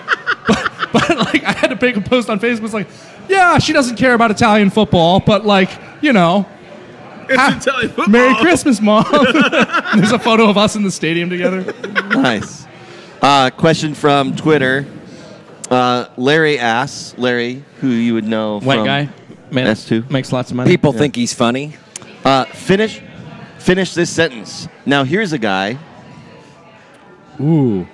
but I had to make a post on Facebook. It's like, yeah, she doesn't care about Italian football, but you know. It's Italian football. Merry Christmas, Mom. There's a photo of us in the stadium together. Nice. Question from Twitter. Larry asks, Larry, who you would know White from guy. Man, S2. makes lots of money. People think he's funny. Finish this sentence. Now, here's a guy. Ooh.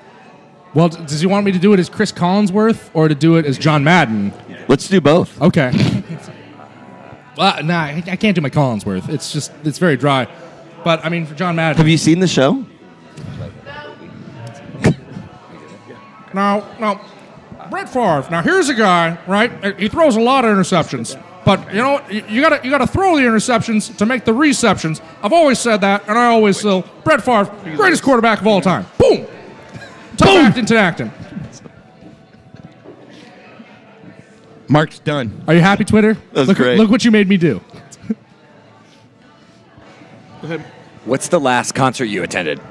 Well, does he want me to do it as Chris Collinsworth or to do it as John Madden? Let's do both. Okay. Nah, I can't do my Collinsworth. It's very dry. But, I mean, for John Madden. Have you seen the show? Now, Brett Favre. Now, here's a guy, right? He throws a lot of interceptions. But, you know what? You gotta throw the interceptions to make the receptions. I've always said that, and I always will. Brett Favre, greatest quarterback of all time. Boom! Tough acting to acting. Mark's done. Are you happy, Twitter? That's great. Look what you made me do. What's the last concert you attended?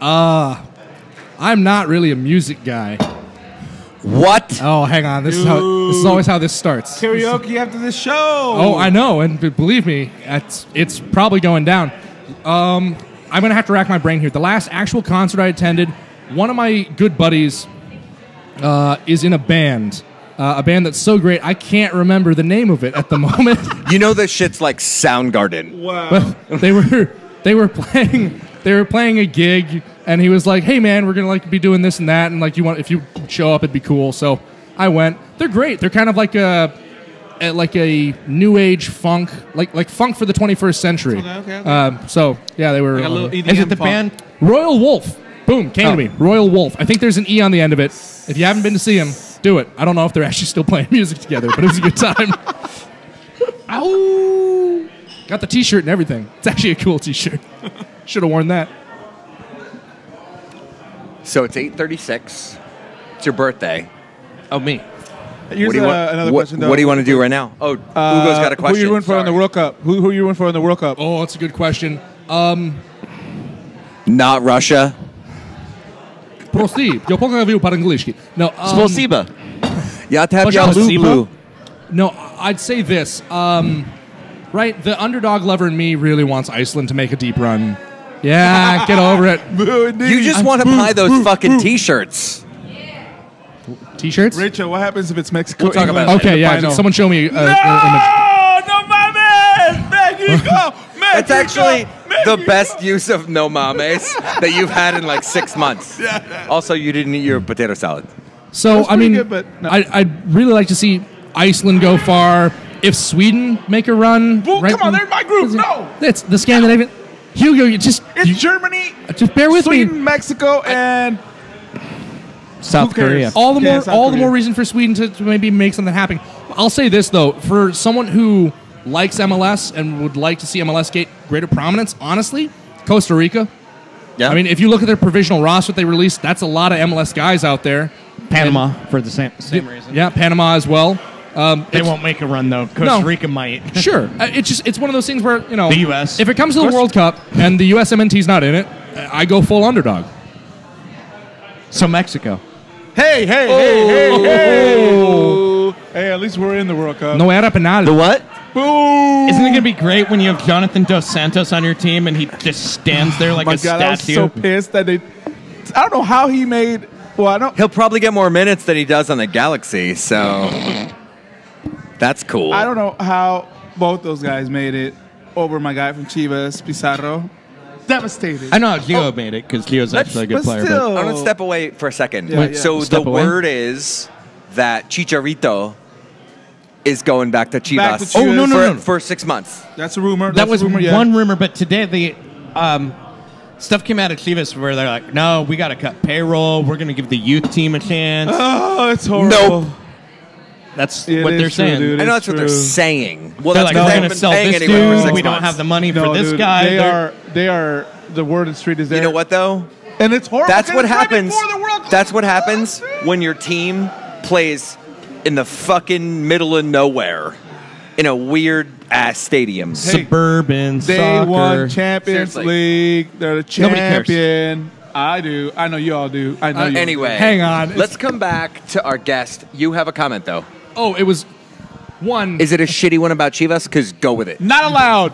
I'm not really a music guy. What? Oh, hang on. This is always how this starts. Karaoke after this show. Oh, I know, and believe me, it's probably going down. I'm gonna have to rack my brain here. The last actual concert I attended, one of my good buddies is in a band that's so great I can't remember the name of it at the moment. You know this shit's like Soundgarden. Wow. But they were playing a gig, and he was like, "Hey man, we're gonna be doing this and that, and if you show up, it'd be cool." So I went. They're great. They're kind of like a new age funk, like funk for the 21st century. Okay. So yeah, they were. Like a little EDM Is it the funk. band? Royal Wolf. Boom, came to me. Royal Wolf. I think there's an E on the end of it. If you haven't been to see them, do it. I don't know if they're actually still playing music together, but it was a good time. Ow! Got the T-shirt and everything. It's actually a cool T-shirt. Should have worn that. So it's 8:36. It's your birthday. Oh, me. Here's What do you want- another question, though. What do you want to do right now? Oh, Ugo's got a question. Who are you rooting for in the World Cup? Who are you rooting for in the World Cup? Oh, that's a good question. Not Russia. Прости, я поговорю по-английски. No, Spasiba. Я тебя Спасибо. люблю. no, I'd say this. Right, the underdog lover in me really wants Iceland to make a deep run. Yeah, get over it. You just want to buy those fucking T-shirts. T-shirts? Rachel, what happens if it's Mexico? We'll talk about England it Okay, in the yeah. final? Someone show me. No, no mames! Thank Mexico! That's actually the best use of no mames that you've had in like 6 months. Yeah. Also, you didn't eat your potato salad. So, I mean, good, but no. I'd really like to see Iceland go far. If Sweden make a run. Well, come on, they're in my group. No. It's the Scandinavian. Hugo, it's Germany, just bear with Sweden, me. Mexico, and South Korea. All the Yeah, more, South all the Korea. more reason for Sweden to maybe make something happen. I'll say this though, for someone who likes MLS and would like to see MLS get greater prominence, honestly, Costa Rica. Yeah. I mean, if you look at their provisional roster that they released, that's a lot of MLS guys out there. Panama for the same reason. Yeah, Panama as well. They won't make a run though. Costa Rica might. Sure, it's one of those things where The U.S. If it comes to the World Cup and the USMNT's not in it, I go full underdog. So Mexico. hey, at least we're in the World Cup. No era penal. The what? Boom! Isn't it going to be great when you have Jonathan Dos Santos on your team and he just stands there like my a God, I was statue? so pissed that they. I don't know how he made. Well, I don't. He'll probably get more minutes than he does on the Galaxy, so that's cool. I don't know how both those guys made it over my guy from Chivas, Pizarro. Devastated. I know how Gio made it because Gio's actually a good but player. still- I'm going to step away for a second. Yeah, yeah. So the Step away. word is that Chicharito is going back to Chivas, Back to Chivas. Oh, no. for 6 months. That's a rumor. That That's was a rumor, yeah. one rumor, but today the stuff came out of Chivas where they're like, no, we got to cut payroll. We're going to give the youth team a chance. Oh, it's horrible. Nope. That's It what is they're true, saying. dude. I know It's that's what they're true. saying. Well, They're that's like, because we're they going haven't to been sell paying this anyone for dude. 6 We don't months. have the money No, for this dude, guy. They are. The word in the street is there. You know what, though? And it's horrible. That's because what it's right happens. before the World Cup. That's what happens when your team plays in the fucking middle of nowhere in a weird ass stadium. Suburban They soccer. won Champions Seriously. League. They're the Nobody cares. champion. I do. I know you all do. I know you. Anyway, Hang on. Let's come back to our guest. You have a comment, though. Oh, it was one. Is it a shitty one about Chivas? Because go with it. Not allowed.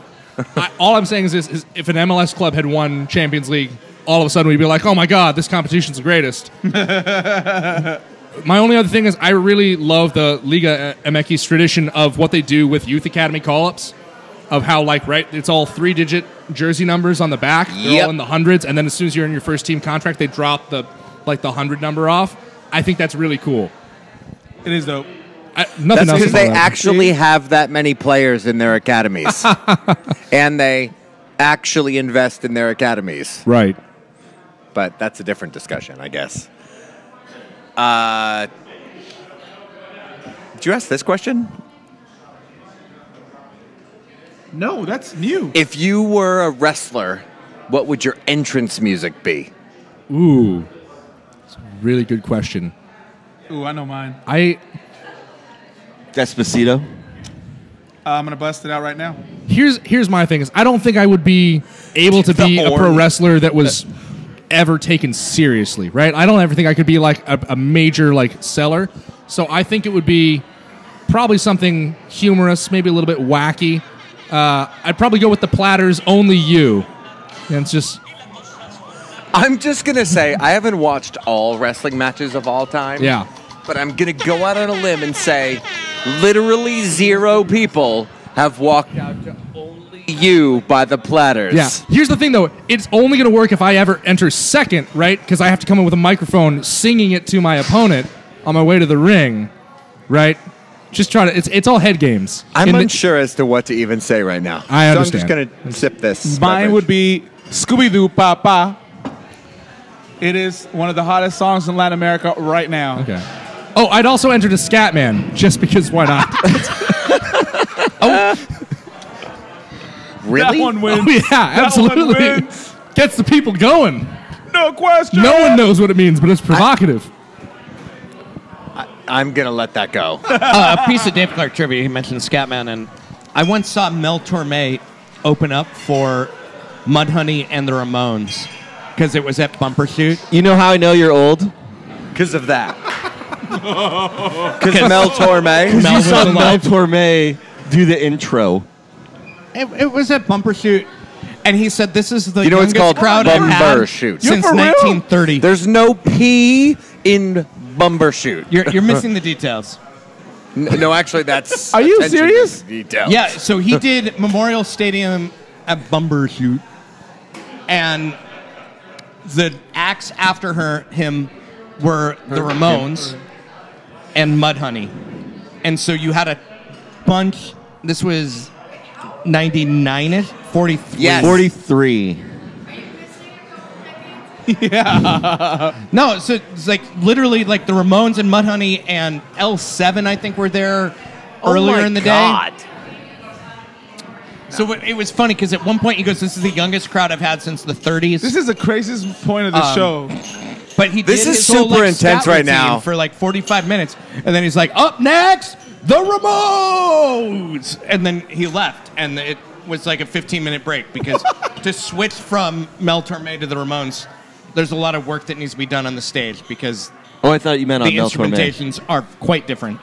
All I'm saying is this: is if an MLS club had won Champions League, all of a sudden we'd be like, "Oh my God, this competition's the greatest." My only other thing is I really love the Liga MX tradition of what they do with youth academy call-ups, of how it's all 3-digit jersey numbers on the back. They're Yep. all in the hundreds, and then as soon as you're in your first team contract, they drop the 100 number off. I think that's really cool. It is dope. Nothing That's else because about they that. actually have that many players in their academies. And they actually invest in their academies. Right. But that's a different discussion, I guess. Did you ask this question? No, that's new. If you were a wrestler, what would your entrance music be? Ooh, it's a really good question. Ooh, I know mine. Despacito. I'm gonna bust it out right now. Here's my thing is I don't think I would be able to be a pro horn. wrestler that was ever taken seriously, right? I don't ever think I could be like a major seller. So I think it would be probably something humorous, maybe a little bit wacky. I'd probably go with the Platters, Only You. And it's just I'm just going to say, I haven't watched all wrestling matches of all time. yeah. But I'm going to go out on a limb and say literally 0 people have walked out to Only You by the Platters. Yeah. Here's the thing, though. It's only going to work if I ever enter second, right? Because I have to come in with a microphone singing it to my opponent on my way to the ring, right? Just try to. It's all head games. I'm unsure as to what to even say right now. I So I'm understand. just going to sip this. Mine beverage. would be Scooby-Doo Papa. It is one of the hottest songs in Latin America right now. Okay. Oh, I'd also enter the Scatman, just because why not? Really? That one wins. Oh, yeah, That absolutely. one wins. Gets the people going. No question. No one knows what it means, but it's provocative. I'm going to let that go. A piece of Dave Clark trivia. He mentioned Scatman, and I once saw Mel Torme open up for Mudhoney and the Ramones because it was at Bumper Shoot. You know how I know you're old? Because of that. Because Mel Torme. Mel You was saw Mel alive. Torme do the intro. It was at Bumper Shoot, and he said this is the You know it's youngest called crowd Bumper I've had Shoot. since You're for real? 1930. There's no P in Bumbershoot. You're missing the details. No, actually, that's. Are you attention to serious? detail. Yeah, so he did Memorial Stadium at Bumbershoot, and the acts after him were the Ramones and Mudhoney. And so you had a bunch. This was 99ish, 43. Yes. 43. Yeah. No, so it's like literally like the Ramones and Mudhoney and L7, I think, were there earlier in the day. So it was funny because at one point he goes, "This is the youngest crowd I've had since the 30s." This is the craziest point of the show. But he This did is his whole, super like, intense stat right routine now. for like 45 minutes, and then he's like, "Up next, the Ramones," and then he left, and it was like a 15-minute break because to switch from Mel Torme to the Ramones, there's a lot of work that needs to be done on the stage because Oh, I thought you meant on the Mel Torme. instrumentations are quite different.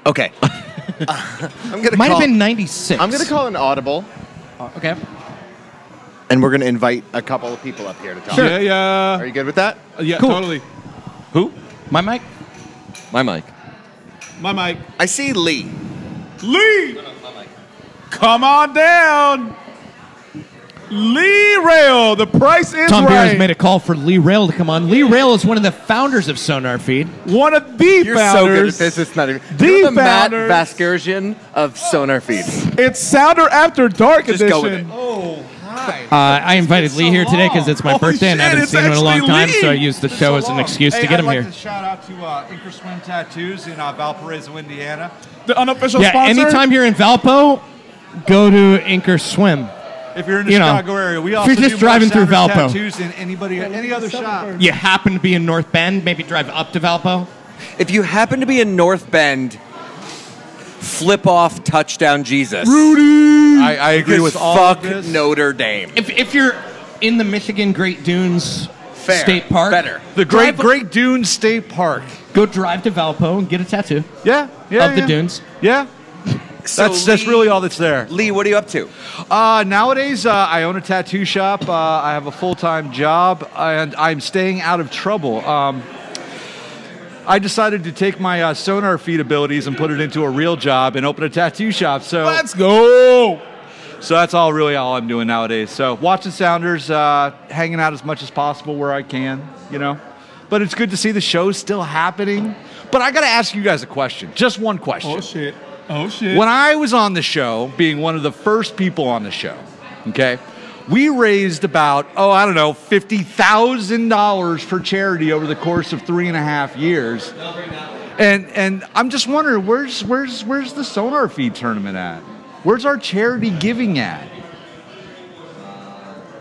Okay. I'm gonna Might call, have been 96. I'm going to call an audible, Okay. and we're going to invite a couple of people up here to talk. Yeah, yeah. Are you good with that? Yeah, Cool. totally. Who? My mic. My mic. My mic. I see Lee. Lee! Come on down! Lee Rail, the price is Tom Beer right. has made a call for Lee Rail to come on. Lee Rail is one of the founders of SonarFeed. One of the You're so good at founders. this. It's not even. The You're the Matt founders. Vasgersian of SonarFeed. It's Sounder After Dark Just edition. go with it. Oh, hi. I invited Lee here today because it's my Holy birthday and I shit, haven't it's seen him in a long actually time, Lee. so I used the show as an excuse to get him I'd here. like to shout out to Inkerswim Tattoos in Valparaiso, Indiana. The unofficial Yeah, sponsor. anytime you're in Valpo, go to Inker Swim. If you're in the You know, Chicago area, we if also you're just do driving more through Sounders Valpo. tattoos than any other shop. You happen to be in North Bend, maybe drive up to Valpo. If you happen to be in North Bend, flip off touchdown Jesus. I agree Because with all fuck of this. Notre Dame. If you're in the Michigan Great Dunes Fair. State Park, Better. The Great Dunes State Park. go drive to Valpo and get a tattoo Yeah, yeah, of the yeah. dunes. Yeah, So that's Lee- really all that's there. Lee, what are you up to? Nowadays, I own a tattoo shop. I have a full-time job, and I'm staying out of trouble. I decided to take my SonarFeed abilities and put it into a real job and open a tattoo shop. So Let's go. So that's really all I'm doing nowadays. So watching Sounders, hanging out as much as possible where I can, you know. But it's good to see the show's still happening. But I got to ask you guys a question. Just one question. Oh, shit. Oh, shit. When I was on the show, being one of the first people on the show, okay, we raised about, $50,000 for charity over the course of 3.5 years. And I'm just wondering, where's the SonarFeed tournament at? Where's our charity giving at?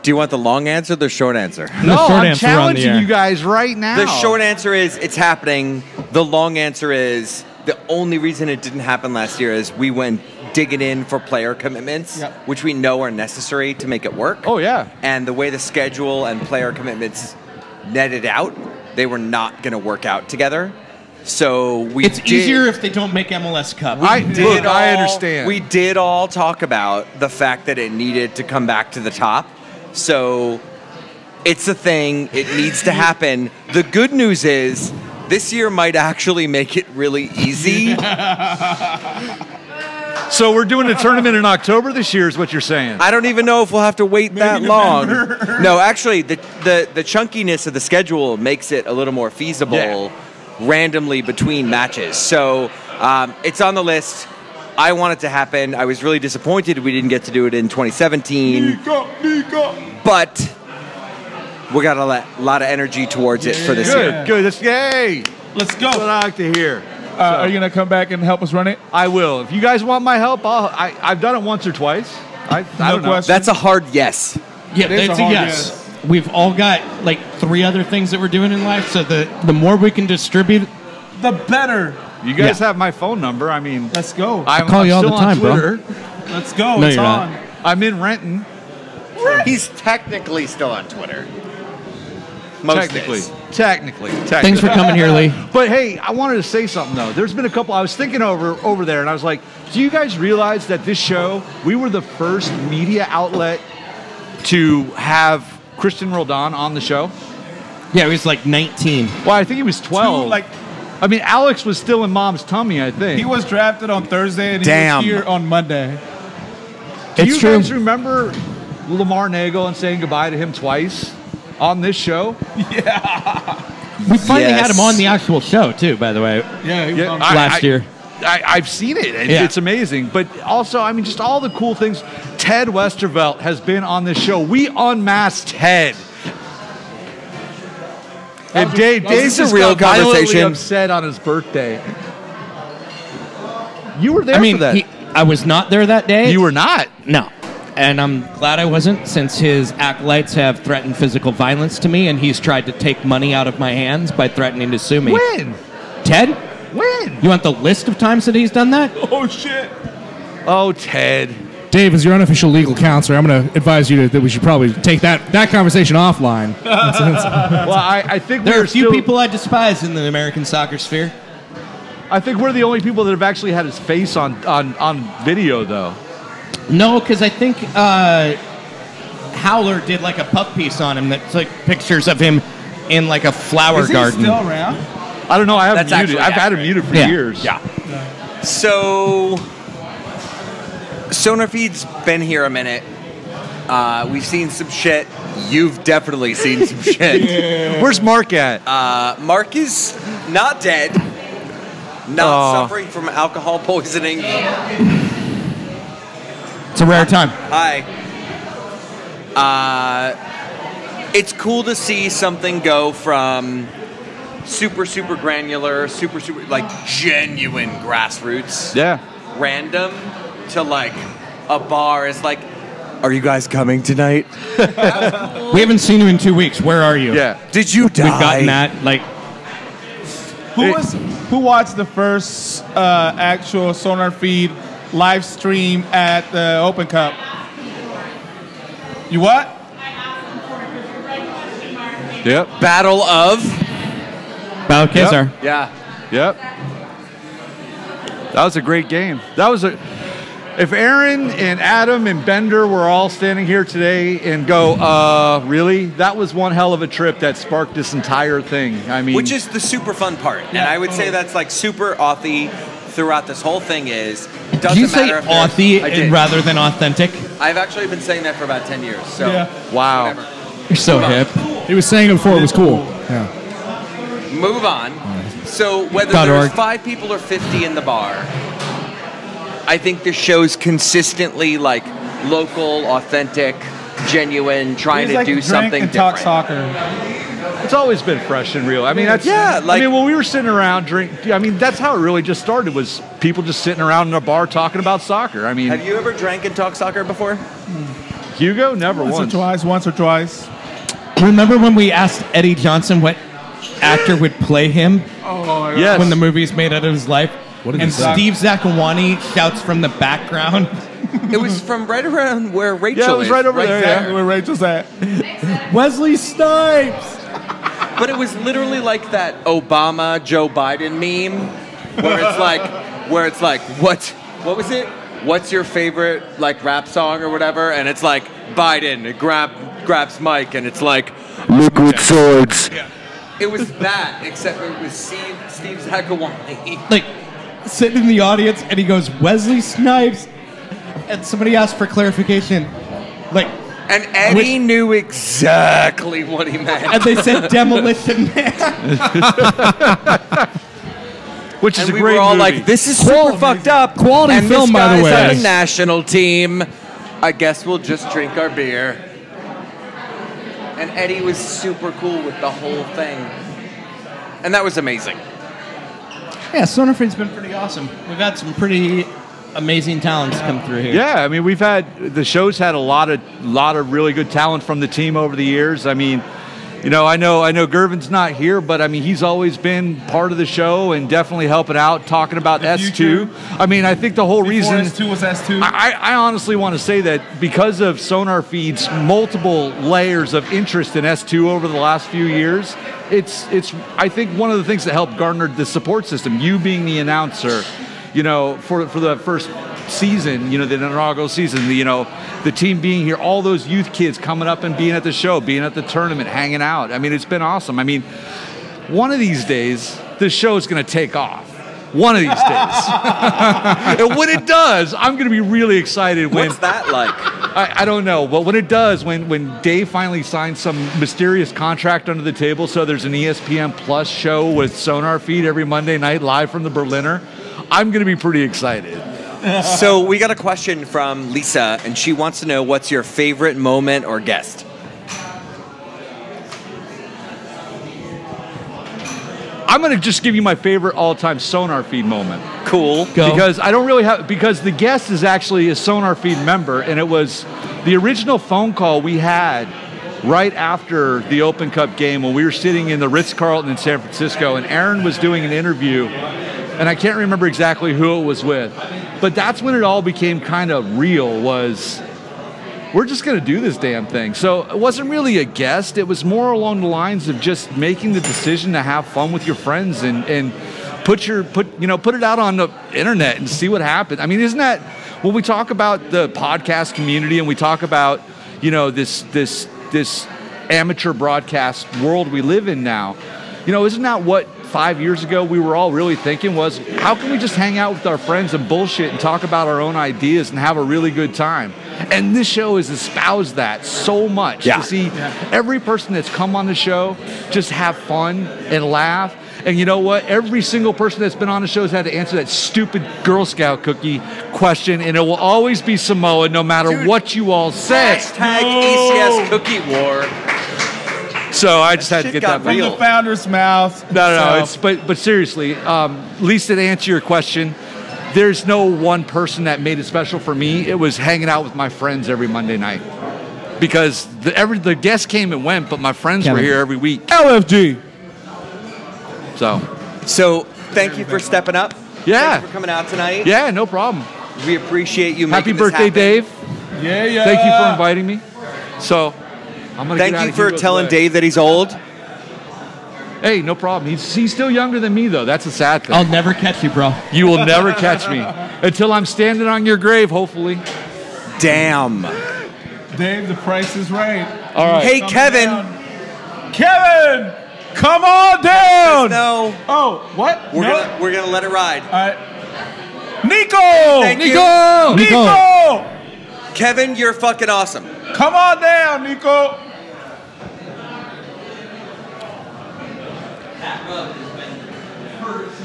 Do you want the long answer or the short answer? No, short I'm answer on the challenging air. you guys right now. The short answer is it's happening. The long answer is the only reason it didn't happen last year is we went digging in for player commitments, which we know are necessary to make it work. Oh, yeah. And the way the schedule and player commitments netted out, they were not going to work out together. So It's easier if they don't make MLS Cup. I understand. We did all talk about the fact that it needed to come back to the top. So it's a thing. It needs to happen. The good news is this year might actually make it really easy. So we're doing a tournament in October this year is what you're saying. I don't even know if we'll have to wait that long. No, actually, the chunkiness of the schedule makes it a little more feasible randomly between matches. So it's on the list. I want it to happen. I was really disappointed we didn't get to do it in 2017. But we got a lot of energy towards it for this year. Good. Yay. Let's go. That's what I like to hear. Are you going to come back and help us run it? I will. If you guys want my help, I've done it once or twice. I don't know. question. That's a hard yes. Yeah, It is that's a a hard yes. We've all got like 3 other things that we're doing in life, so the more we can distribute, The better. You guys have my phone number. I mean, Let's go. I'm call you all still the time, on bro. Twitter. Let's go. No, It's you're not. on. I'm in Renton. He's technically still on Twitter. Most days. Technically. thanks for coming here, Lee. But hey, I wanted to say something though. There's been a couple. I was thinking over there, and I was like, do you guys realize that this show, we were the first media outlet to have Christian Roldan on the show? Yeah, he was like 19. Well, I think he was 12. I mean, Alex was still in mom's tummy, I think. He was drafted on Thursday, and Damn. he was here on Monday. Do you guys remember Lamar Nagel saying goodbye to him twice on this show? We finally had him on the actual show, too, by the way. Yeah, he was on last year. I've seen it. It's amazing. But also, I mean, just all the cool things. Ted Westervelt has been on this show. We unmasked Ted. And Dave's a real conversation. Upset on his birthday. You were there I mean, for that. I was not there that day. You were not? No. And I'm glad I wasn't, since his acolytes have threatened physical violence to me, and he's tried to take money out of my hands by threatening to sue me. When? Ted? When? You want the list of times that he's done that? Oh, shit. Oh, Ted. Dave, as your unofficial legal counselor, I'm going to advise you that we should probably take that conversation offline. Well, I think there are a few still, people I despise in the American soccer sphere. I think we're the only people that have actually had his face on video, though. No, because I think Howler did like a puff piece on him that's like pictures of him in like a flower Is he garden. still around? I don't know. I haven't That's muted. actually I've had him muted for years. Yeah. So, SonarFeed's been here a minute. We've seen some shit. You've definitely seen some shit. Where's Mark at? Mark is not dead. Not suffering from alcohol poisoning. It's a rare time. Hi. It's cool to see something go from super granular, super like genuine grassroots. Yeah. Random to like a bar is like, are you guys coming tonight? We haven't seen you in 2 weeks. Where are you? Yeah. Did you die? We've gotten that. Like, Who watched the first actual SonarFeed live stream at the Open Cup? You what? Yep. Battle of Balcazar. Yeah. Yep. That was a great game. If Aaron and Adam and Bender were all standing here today and go, really? That was one hell of a trip that sparked this entire thing. I mean, Which is the super fun part. And I would say that's like super authy throughout this whole thing is. Did you say I authy did. rather than authentic? I've actually been saying that for about 10 years. So wow. whatever. You're so hip. He was saying it before it was cool. Yeah. Move on. So whether .org. there's 5 people or 50 in the bar, I think the show's consistently like local, authentic, genuine, trying to do something and different. talk soccer. It's always been fresh and real. I mean, that's Yeah, like- I mean, when we were sitting around I mean, that's how it really just started. Was people just sitting around in a bar talking about soccer? I mean, Have you ever drank and talked soccer before? Hugo never Once or twice. Remember when we asked Eddie Johnson what actor would play him Oh, Yes. when the movie's made out of his life? What did he And say? Steve Zakuani shouts from the background. It was from right around where Rachel Yeah, it was is, right over there, Exactly where Rachel's at. Wesley Snipes! But it was literally like that Obama Joe Biden meme where it's like what was it? What's your favorite like rap song or whatever? And it's like Biden grabs Mike and it's like Liquid swords. it was that except it was Steve Zakuani. Like, sitting in the audience, and he goes, Wesley Snipes. And somebody asked for clarification. Like, And Eddie knew exactly what he meant. and they said Demolition Man. which is And a we great were all movie. like, this is super fucked up. Quality and film, this by the guy's way. on the national team. I guess we'll just drink our beer. And Eddie was super cool with the whole thing. And that was amazing. Yeah, SonarFeed's been pretty awesome. We've had some pretty amazing talents come through here. Yeah, I mean, the show's had a lot of really good talent from the team over the years. I mean, you know, I know Gervin's not here, but I mean, he's always been part of the show and definitely helping out, talking about S2. I mean, I think the whole reason S2 was S2. I honestly want to say that because of SonarFeed's multiple layers of interest in S2 over the last few years, it's I think one of the things that helped garner the support system, you being the announcer, you know, for the first season, you know, the inaugural season, the team being here, all those youth kids coming up and being at the show, being at the tournament, hanging out. I mean, it's been awesome. I mean, one of these days, this show is going to take off. One of these days. And when it does, I'm going to be really excited. What's that like? I don't know. But when it does, when Dave finally signs some mysterious contract under the table, so there's an ESPN Plus show with SonarFeed every Monday night live from the Berliner, I'm going to be pretty excited. So we got a question from Lisa, and she wants to know what's your favorite moment or guest? I'm going to just give you my favorite all-time SonarFeed moment. Cool. Go. Because I don't really have, because the guest is actually a SonarFeed member, and it was the original phone call we had right after the Open Cup game when we were sitting in the Ritz-Carlton in San Francisco, and Aaron was doing an interview, and I can't remember exactly who it was with, but that's when it all became kind of real, was we're just going to do this damn thing. So it wasn't really a guest. It was more along the lines of just making the decision to have fun with your friends and put it out on the internet and see what happens. I mean, isn't that when we talk about the podcast community and we talk about, this amateur broadcast world we live in now, isn't that what 5 years ago we were all really thinking was, how can we just hang out with our friends and bullshit and talk about our own ideas and have a really good time? And this show has espoused that so much. To see every person that's come on the show just have fun and laugh. And you know what? Every single person that's been on the show has had to answer that stupid Girl Scout cookie question, and it will always be Samoa no matter what you all say. Hashtag ACS Cookie War. So I just had to get that from the founder's mouth. No. But seriously, Lisa, to answer your question, there's no one person that made it special for me. It was hanging out with my friends every Monday night, because the guests came and went, but my friends were here every week. LFG. So thank you for stepping up. Yeah. Thank you for coming out tonight. Yeah, no problem. We appreciate you. Happy making birthday, this happen. Dave. Yeah. Thank you for inviting me. So I'm gonna Thank get out you of here for telling Dave that he's old. Hey, no problem. He's still younger than me, though. That's a sad thing. I'll never catch you, bro. You will never catch me until I'm standing on your grave, hopefully. Damn. Dave, the price is right. All right. Hey, Kevin. Kevin, come on down. No. Oh, what? We're gonna let it ride. All right. Nico. Thank you. Nico. Kevin, you're fucking awesome. Come on down, Nico.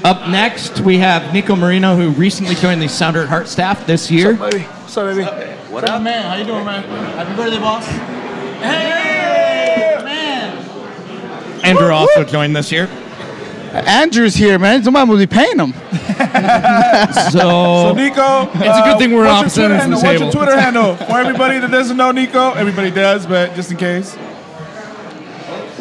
Up next, we have Nico Marino, who recently joined the Sounder at Heart staff this year. What's up, baby? What up, man? How you doing, man? Happy birthday, boss. Hey, man. Andrew also joined this year. Andrew's here, man. Somebody will be paying him. So Nico, it's a good thing we're opposite ends of the table. What's your Twitter handle? For everybody that doesn't know Nico, everybody does, but just in case.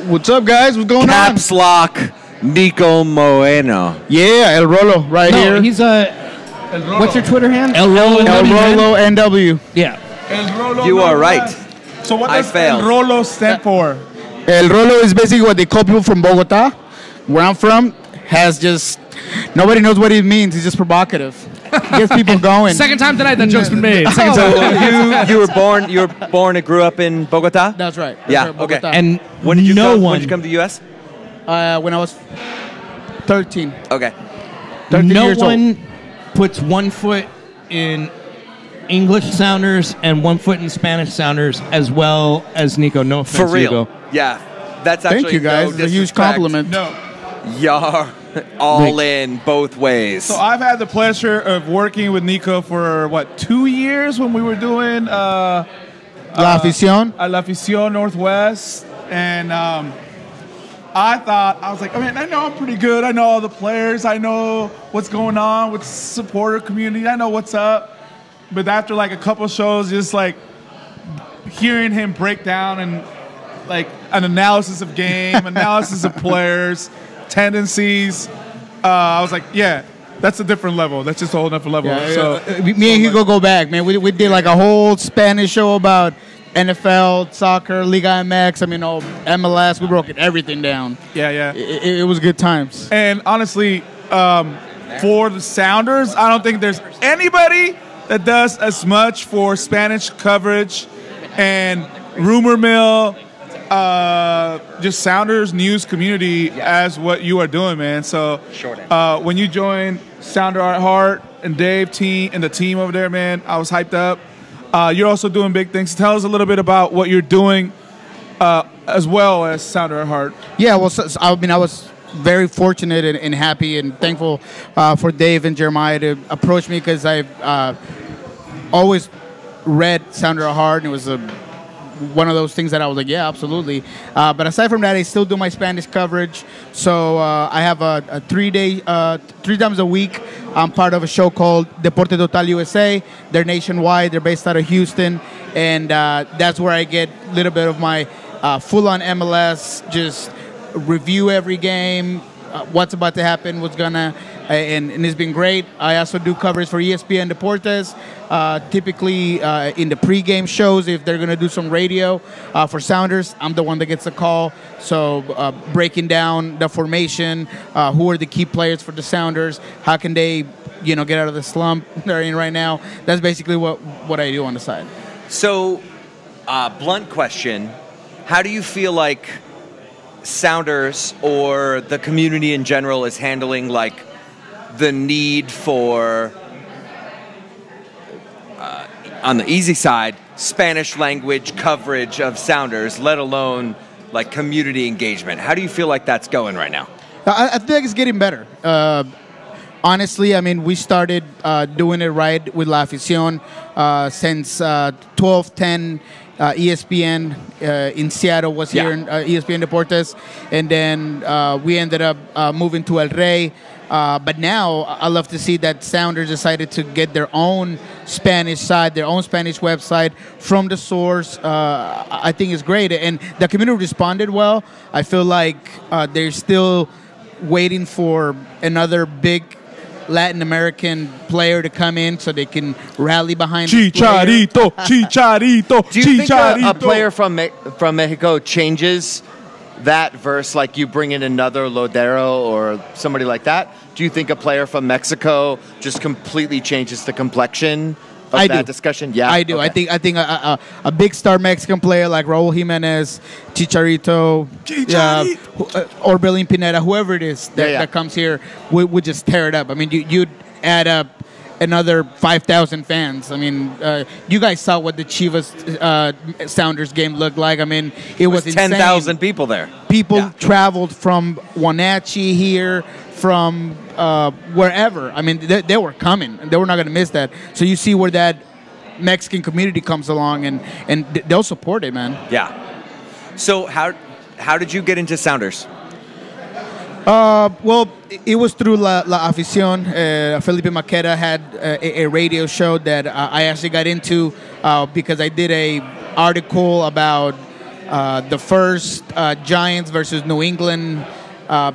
What's up, guys? What's going on? Caps lock, Nico Moreno. Yeah, El Rolo, right here. No, he's what's your Twitter handle? El Rolo NW. Yeah. El Rolo. You are right. So what I does failed. El Rolo stand for? El Rolo is basically what they call people from Bogota, where I'm from. Has just nobody knows what it means. It's just provocative. Gets people going. Second time tonight that joke's been made. Second So time. you were born and grew up in Bogota? That's right. That's Yeah. right, Okay. Bogota. And When did you no come? one, When did you come to the U.S.? When I was 13. Okay. 13 no years one old. puts 1 foot in English Sounders and 1 foot in Spanish Sounders as well as Nico. No offense, For real. Hugo. Yeah. That's actually Thank you, guys. no It's a huge disrespect. compliment. No. You're all in both ways. So I've had the pleasure of working with Nico for 2 years when we were doing La Afición. at La Afición Northwest, and I was like, I know I'm pretty good. I know all the players. I know what's going on with the supporter community. I know what's up. But after like a couple shows, just like hearing him break down and like an analysis of game, analysis of players, tendencies, I was like, yeah, that's a different level. That's just a whole different level. Yeah, So me and Hugo go back, man. We did like a whole Spanish show about NFL, soccer, Liga MX, MLS. We broke everything down. yeah. It was good times. And honestly, for the Sounders, I don't think there's anybody that does as much for Spanish coverage and rumor mill just Sounders news community as what you are doing, man. So when you joined Sounder at Heart and Dave team and the team over there, man, I was hyped up. You're also doing big things. Tell us a little bit about what you're doing as well as Sounder at Heart. Yeah, well, I mean, I was very fortunate and happy and thankful for Dave and Jeremiah to approach me because I've always read Sounder at Heart, and it was one of those things that I was like, yeah, absolutely. But aside from that, I still do my Spanish coverage. So I have a 3-day, 3 times a week, I'm part of a show called Deporte Total USA. They're nationwide. They're based out of Houston. And that's where I get a little bit of my full-on MLS, just review every game, what's about to happen, what's gonna, and it's been great. I also do coverage for ESPN Deportes, typically in the pregame shows. If they're gonna do some radio for Sounders, I'm the one that gets the call. So breaking down the formation, who are the key players for the Sounders, how can they, get out of the slump they're in right now. That's basically what I do on the side. So, blunt question: how do you feel like Sounders or the community in general is handling the need for, on the easy side, Spanish language coverage of Sounders, let alone community engagement? How do you feel like that's going right now? I think it's getting better. Honestly, I mean, we started doing it right with La Afición since 12-10. ESPN in Seattle was here in ESPN Deportes, and then we ended up moving to El Rey. But now I love to see that Sounders decided to get their own Spanish side, their own Spanish website from the source. I think it's great, and the community responded well. I feel like they're still waiting for another big Latin American player to come in so they can rally behind Chicharito, Chicharito. Do you think a player from Mexico changes that verse, you bring in another Lodero or somebody like that? Do you think a player from Mexico just completely changes the complexion of that discussion? Yeah, I do. Okay. I think a big star Mexican player like Raul Jimenez, Chicharito, Orbelín Pineda, whoever it is that comes here, would just tear it up. I mean, you'd add up another 5,000 fans. I mean, you guys saw what the Chivas Sounders game looked like. I mean, it was 10,000 people there. People traveled from Wenatchee here, from wherever. I mean, they were coming, and they were not going to miss that. So you see where that Mexican community comes along, and they'll support it, man. Yeah. So how did you get into Sounders? Well, it was through La Afición. Felipe Maqueda had a radio show that I actually got into because I did a article about the first Giants versus New England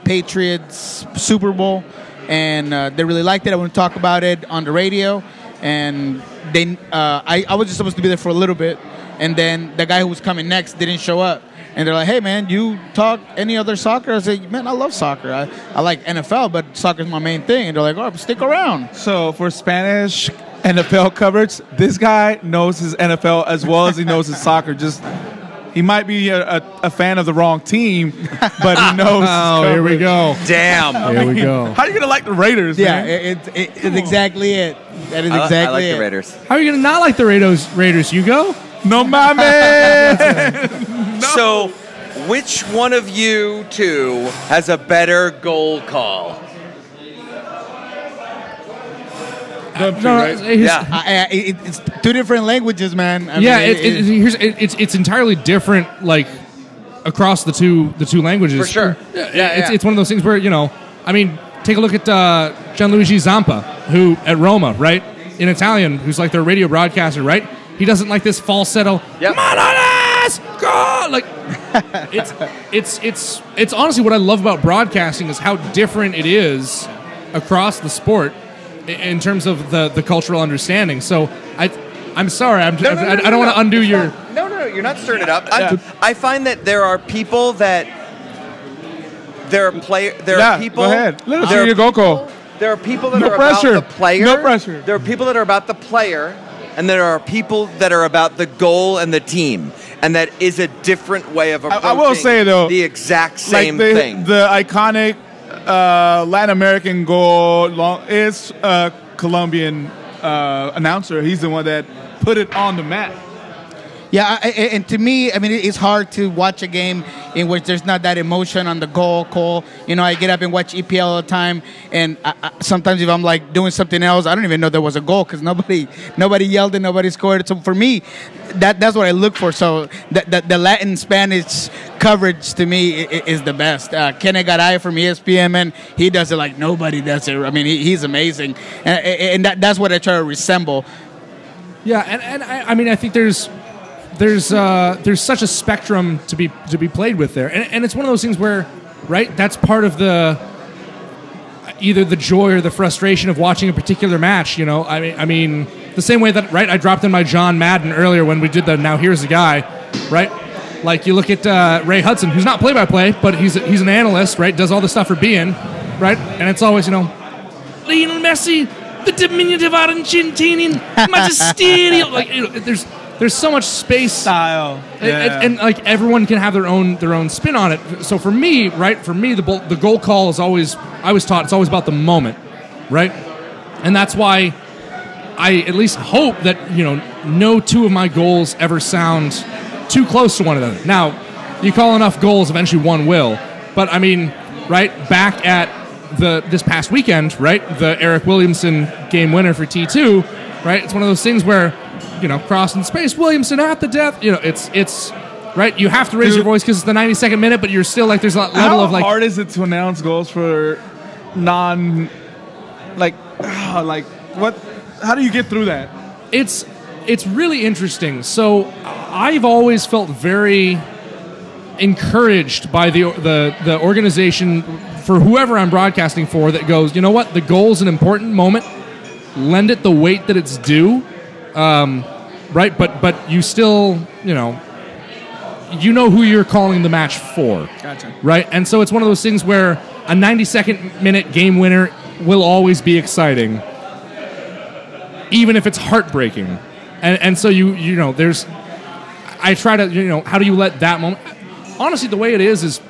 Patriots Super Bowl, and they really liked it. I want to talk about it on the radio, and then I was just supposed to be there for a little bit, and then the guy who was coming next didn't show up. And they're like, hey, man, you talk any other soccer? I said, man, I love soccer. I like NFL, but soccer's my main thing. And they're like, oh, stick around. So for Spanish NFL coverage, this guy knows his NFL as well as he knows his soccer. Just he might be a fan of the wrong team, but he knows. Oh, here we go. Damn. Here we go. How are you going to like the Raiders, yeah, man? it's exactly it. That is exactly I like it. the Raiders. How are you going to not like the Raiders, Hugo? No mames. So, which one of you two has a better goal call? It's two different languages, man. I mean, it's entirely different, across the two languages. For sure. It's one of those things where I mean, take a look at Gianluigi Zampa, who at Roma, right, in Italian, who's like their radio broadcaster, right? He doesn't like this falsetto. Yep. Go! It's honestly what I love about broadcasting is how different it is across the sport in terms of the cultural understanding. So I'm sorry, I don't want to undo your. No, you're not stirring it up. I find that there are people that there are people. Go ahead. Let us hear your goal call. There are people that No are pressure. about the player. No pressure. There are people that are about the player, and there are people that are about the goal and the team. and that is a different way of approaching I will say, though, the exact same like thing. The iconic Latin American goal is a Colombian announcer. He's the one that put it on the map. Yeah, and to me, I mean, it's hard to watch a game in which there's not that emotion on the goal call. You know, I get up and watch EPL all the time, and sometimes if I'm like doing something else, I don't even know there was a goal because nobody yelled and nobody scored. So for me, that's what I look for. So the Latin Spanish coverage to me is the best. Kenneth Garay from ESPN, man, he does it like nobody does it. I mean, he's amazing, and that's what I try to resemble. Yeah, and I mean, I think there's such a spectrum to be played with there, and it's one of those things where, right, that's part of either the joy or the frustration of watching a particular match. You know, I mean, the same way that, right, I dropped in my John Madden earlier when we did the Now Here's a Guy, right? Like you look at Ray Hudson, who's not play-by-play, but he's an analyst, right? Does all the stuff for beIN, right? And it's always, you know, Lionel Messi, the diminutive Argentinian magisterial, like, you know, there's so much space, style, and like everyone can have their own spin on it. So for me, the goal call is always, I was taught, it's always about the moment, right? And that's why I at least hope that, you know, no two of my goals ever sound too close to one another. Now, you call enough goals, eventually one will. But I mean, right, back at this past weekend, right, the Eric Williamson game winner for T2, right? It's one of those things where, you know, crossing space, Williamson at the death. You know, it's right. You have to raise your voice because it's the 92nd minute, but you're still like, there's a level of like. How hard is it to announce goals for like what? How do you get through that? It's really interesting. So I've always felt very encouraged by the organization for whoever I'm broadcasting for that goes, you know what, the goal's an important moment. Lend it the weight that it's due. Right, but you still, you know who you're calling the match for. Gotcha. Right, and so it's one of those things where a 92nd minute game winner will always be exciting, even if it's heartbreaking. And so you know, I try to, you know, how do you let that moment? Honestly, the way it is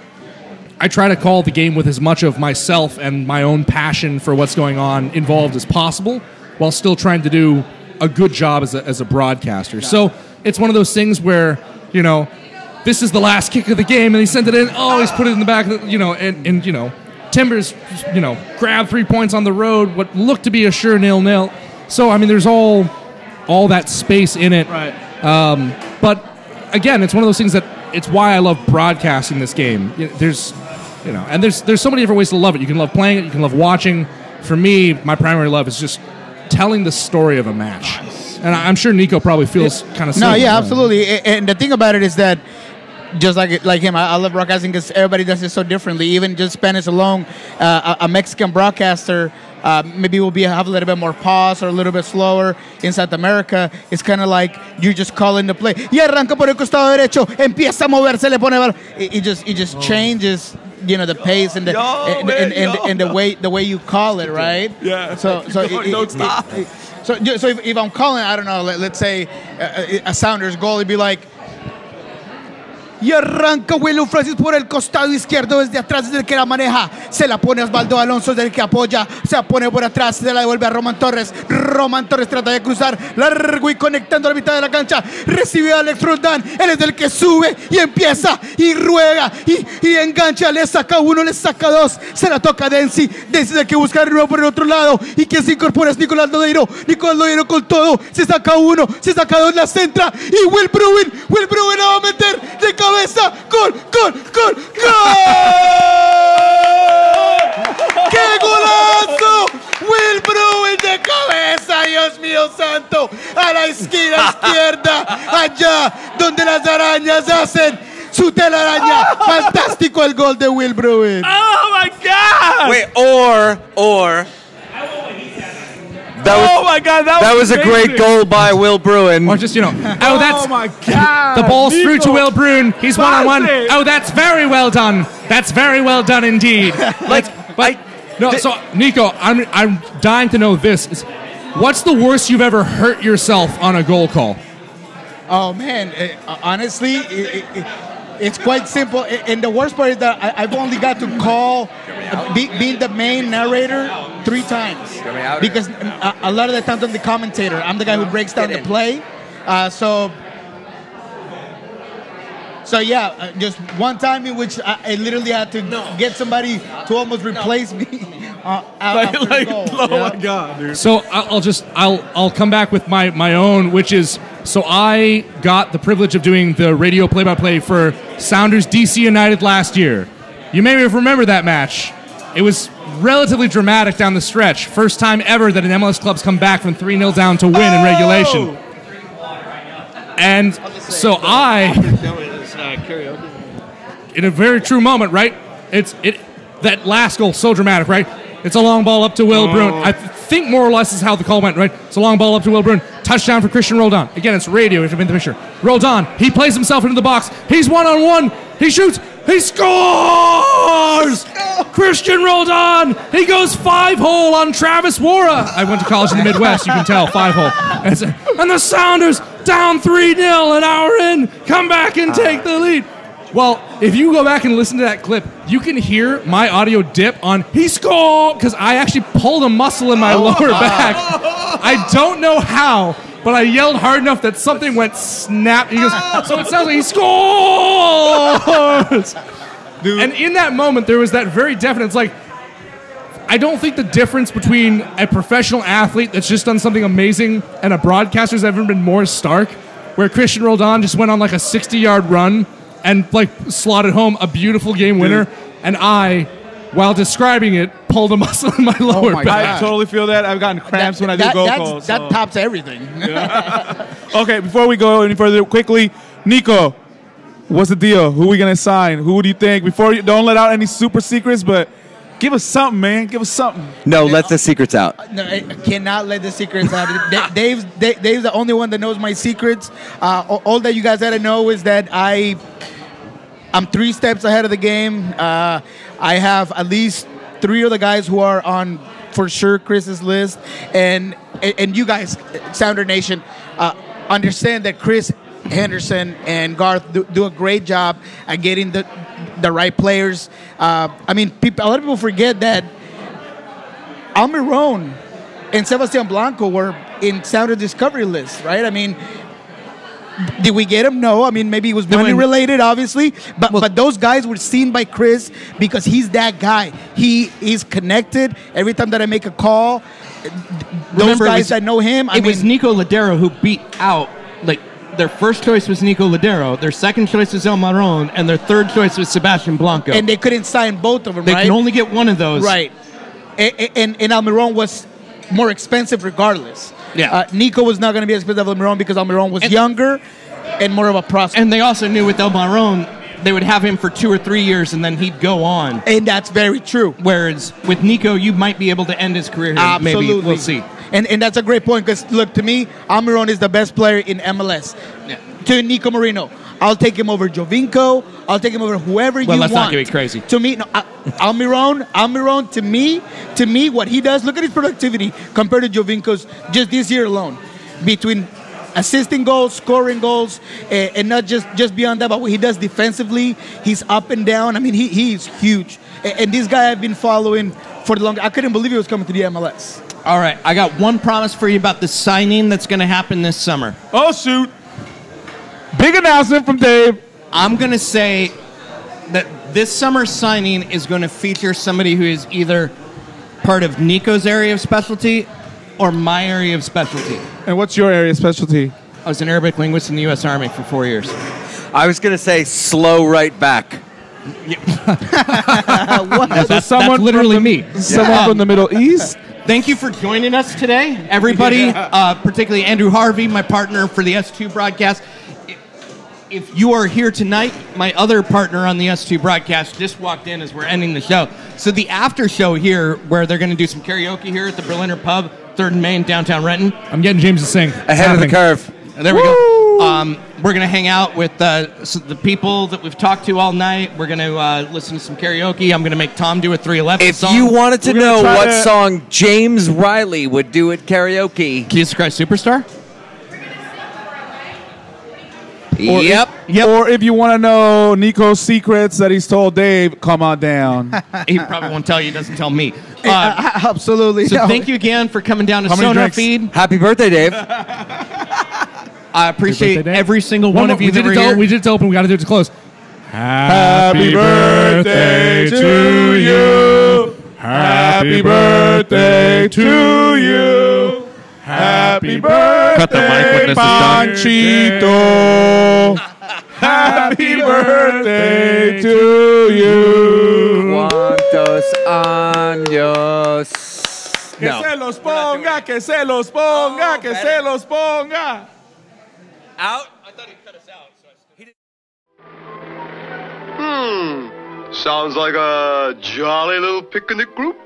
I try to call the game with as much of myself and my own passion for what's going on involved as possible, while still trying to do a good job as a broadcaster. So it's one of those things where, you know, this is the last kick of the game, and he sent it in. Oh, he's put it in the back, you know, and you know, Timbers, you know, grabbed 3 points on the road, what looked to be a sure 0-0. So I mean, there's all that space in it. Right. But again, it's one of those things that it's why I love broadcasting this game. There's, you know, and there's so many different ways to love it. You can love playing it. You can love watching. For me, my primary love is just telling the story of a match. And I'm sure Nico probably feels kind of similar. No, yeah, absolutely. And the thing about it is that, just like him, I love broadcasting because everybody does it so differently. Even just Spanish alone, a Mexican broadcaster maybe will have a little bit more pause or a little bit slower. In South America, it's kind of like you just call in the play. Y arranca por el costado derecho, empieza a moverse, le pone. It just changes, you know, the pace and the way you call it, right? Yeah. So don't stop. So if I'm calling, I don't know, let's say a Sounders goal, it'd be like, y arranca William Francis por el costado izquierdo desde atrás, desde el que la maneja, se la pone a Osvaldo Alonso, desde el que apoya, se la pone por atrás, se la devuelve a Roman Torres trata de cruzar, largo y conectando a la mitad de la cancha, recibe a Alex Roldán, él es el que sube y empieza y ruega y engancha, le saca uno, le saca dos, se la toca a Densi es el que busca de nuevo por el otro lado, y quien se incorpora es Nicolás Lodeiro con todo, se saca uno, se saca dos, la centra, y Will Bruin la va a meter de cabeza, gol. ¡Qué golazo! Will Bruin de cabeza, Dios mío santo, a la esquina izquierda, allá donde las arañas hacen su telaraña. Fantástico el gol de Will Bruin. Oh my God! Wait, or that was a great goal by Will Bruin. Or just, you know, oh my God! The ball's through to Nico. Will Bruin. He's one-on-one. Oh, that's very well done. That's very well done indeed. So Nico, I'm dying to know this. What's the worst you've ever hurt yourself on a goal call? Oh man, honestly, it's quite simple. And the worst part is that I've only got to call being the main narrator 3 times because a lot of the times I'm the commentator. I'm the guy who breaks down the play. So yeah, just one time in which I literally had to get somebody to almost replace me. After the goal. Oh my god, dude. So I'll come back with my own, which is, so I got the privilege of doing the radio play-by-play for Sounders DC United last year. You may remember that match. It was relatively dramatic down the stretch. First time ever that an MLS club's come back from 3-0 down to win in regulation. And so in a very true moment, right? That last goal, so dramatic, right? It's a long ball up to Will Bruin. I think more or less is how the call went, right? It's a long ball up to Will Bruin. Touchdown for Christian Roldan. Again, it's radio. You have to be in the picture. Roldan, he plays himself into the box. He's one-on-one. He shoots. He scores! Christian Roldan. He goes 5-hole on Travis Wara. I went to college in the Midwest. You can tell, 5-hole. And the Sounders down 3-0 an hour in. Come back and take the lead. Well, if you go back and listen to that clip, you can hear my audio dip on "he scored" because I actually pulled a muscle in my lower back. I don't know how, but I yelled hard enough that something went snap. He goes, so it sounds like he scores. Dude. And in that moment, there was that very definite, it's like, I don't think the difference between a professional athlete that's just done something amazing and a broadcaster's ever been more stark, where Christian Roldan just went on like a 60-yard run and like slotted home a beautiful game winner, and I, while describing it, pulled a muscle in my lower back. I totally feel that. I've gotten cramps when I do goal calls. That tops everything. Okay, before we go any further, quickly, Nico, what's the deal? Who are we gonna sign? Who do you think? Don't let out any super secrets, but give us something, man. Give us something. No, let the secrets out. No, I cannot let the secrets out. Dave's the only one that knows my secrets. All that you guys gotta know is that I'm 3 steps ahead of the game. I have at least 3 of the guys who are on, for sure, Chris's list. And you guys, Sounder Nation, understand that Chris Henderson and Garth do a great job at getting the right players. I mean, a lot of people forget that Almiron and Sebastian Blanco were in Sounder Discovery list, right? I mean, did we get him? No. I mean, maybe it was money related, obviously. But those guys were seen by Chris because he's that guy. He is connected. Every time that I make a call, those guys that know him. It was Nico Ladero who beat out, like, their first choice was Nico Ladero, their second choice was El Marron, and their third choice was Sebastian Blanco. And they couldn't sign both of them, They right? can only get one of those. Right. And Almiron was more expensive regardless. Yeah. Nico was not going to be as expensive as Almiron because Almiron was younger and more of a prospect. And they also knew with El Marron, they would have him for 2 or 3 years and then he'd go on. And that's very true. Whereas with Nico, you might be able to end his career here. Absolutely. Maybe. We'll see. And that's a great point because, look, to me, Almiron is the best player in MLS. Yeah. To Nico Marino. I'll take him over Jovinko. I'll take him over whoever you want. Well, let's not get crazy. To me, no, Almiron, to me, what he does, look at his productivity compared to Jovinko's just this year alone. Between assisting goals, scoring goals, and not just beyond that, but what he does defensively, he's up and down. I mean, he's huge. And this guy I've been following for the longest. I couldn't believe he was coming to the MLS. All right, I got one promise for you about the signing that's going to happen this summer. Oh, shoot. Big announcement from Dave. I'm going to say that this summer's signing is going to feature somebody who is either part of Nico's area of specialty or my area of specialty. And what's your area of specialty? I was an Arabic linguist in the U.S. Army for 4 years. I was going to say slow right back. That's literally me. Someone from the Middle East? Thank you for joining us today, everybody, particularly Andrew Harvey, my partner for the S2 broadcast. If you are here tonight, my other partner on the S2 broadcast just walked in as we're ending the show. So the after show here, where they're going to do some karaoke here at the Berliner Pub, 3rd and Main, downtown Renton. I'm getting James to sing. Ahead of the curve. There we go. We're going to hang out with the people that we've talked to all night. We're going to listen to some karaoke. I'm going to make Tom do a 311 song. If you wanted to know what song James Riley would do at karaoke. Jesus Christ Superstar? Yep. Or if you want to know Nico's secrets that he's told Dave, come on down. He probably won't tell you. He doesn't tell me. Absolutely. So no. thank you again for coming down to How many drinks? SonarFeed. Happy birthday, Dave. I appreciate birthday, Dave. every single one of you We that did were it here. we did it to open. We got to do it to close. Happy birthday to you. Happy birthday to you. Happy birthday, Cut the mic when this is done. Panchito. Happy birthday to you. ¿Cuántos años? Que se los ponga, que se los ponga, que se los ponga. Out? Sounds like a jolly little picnic group.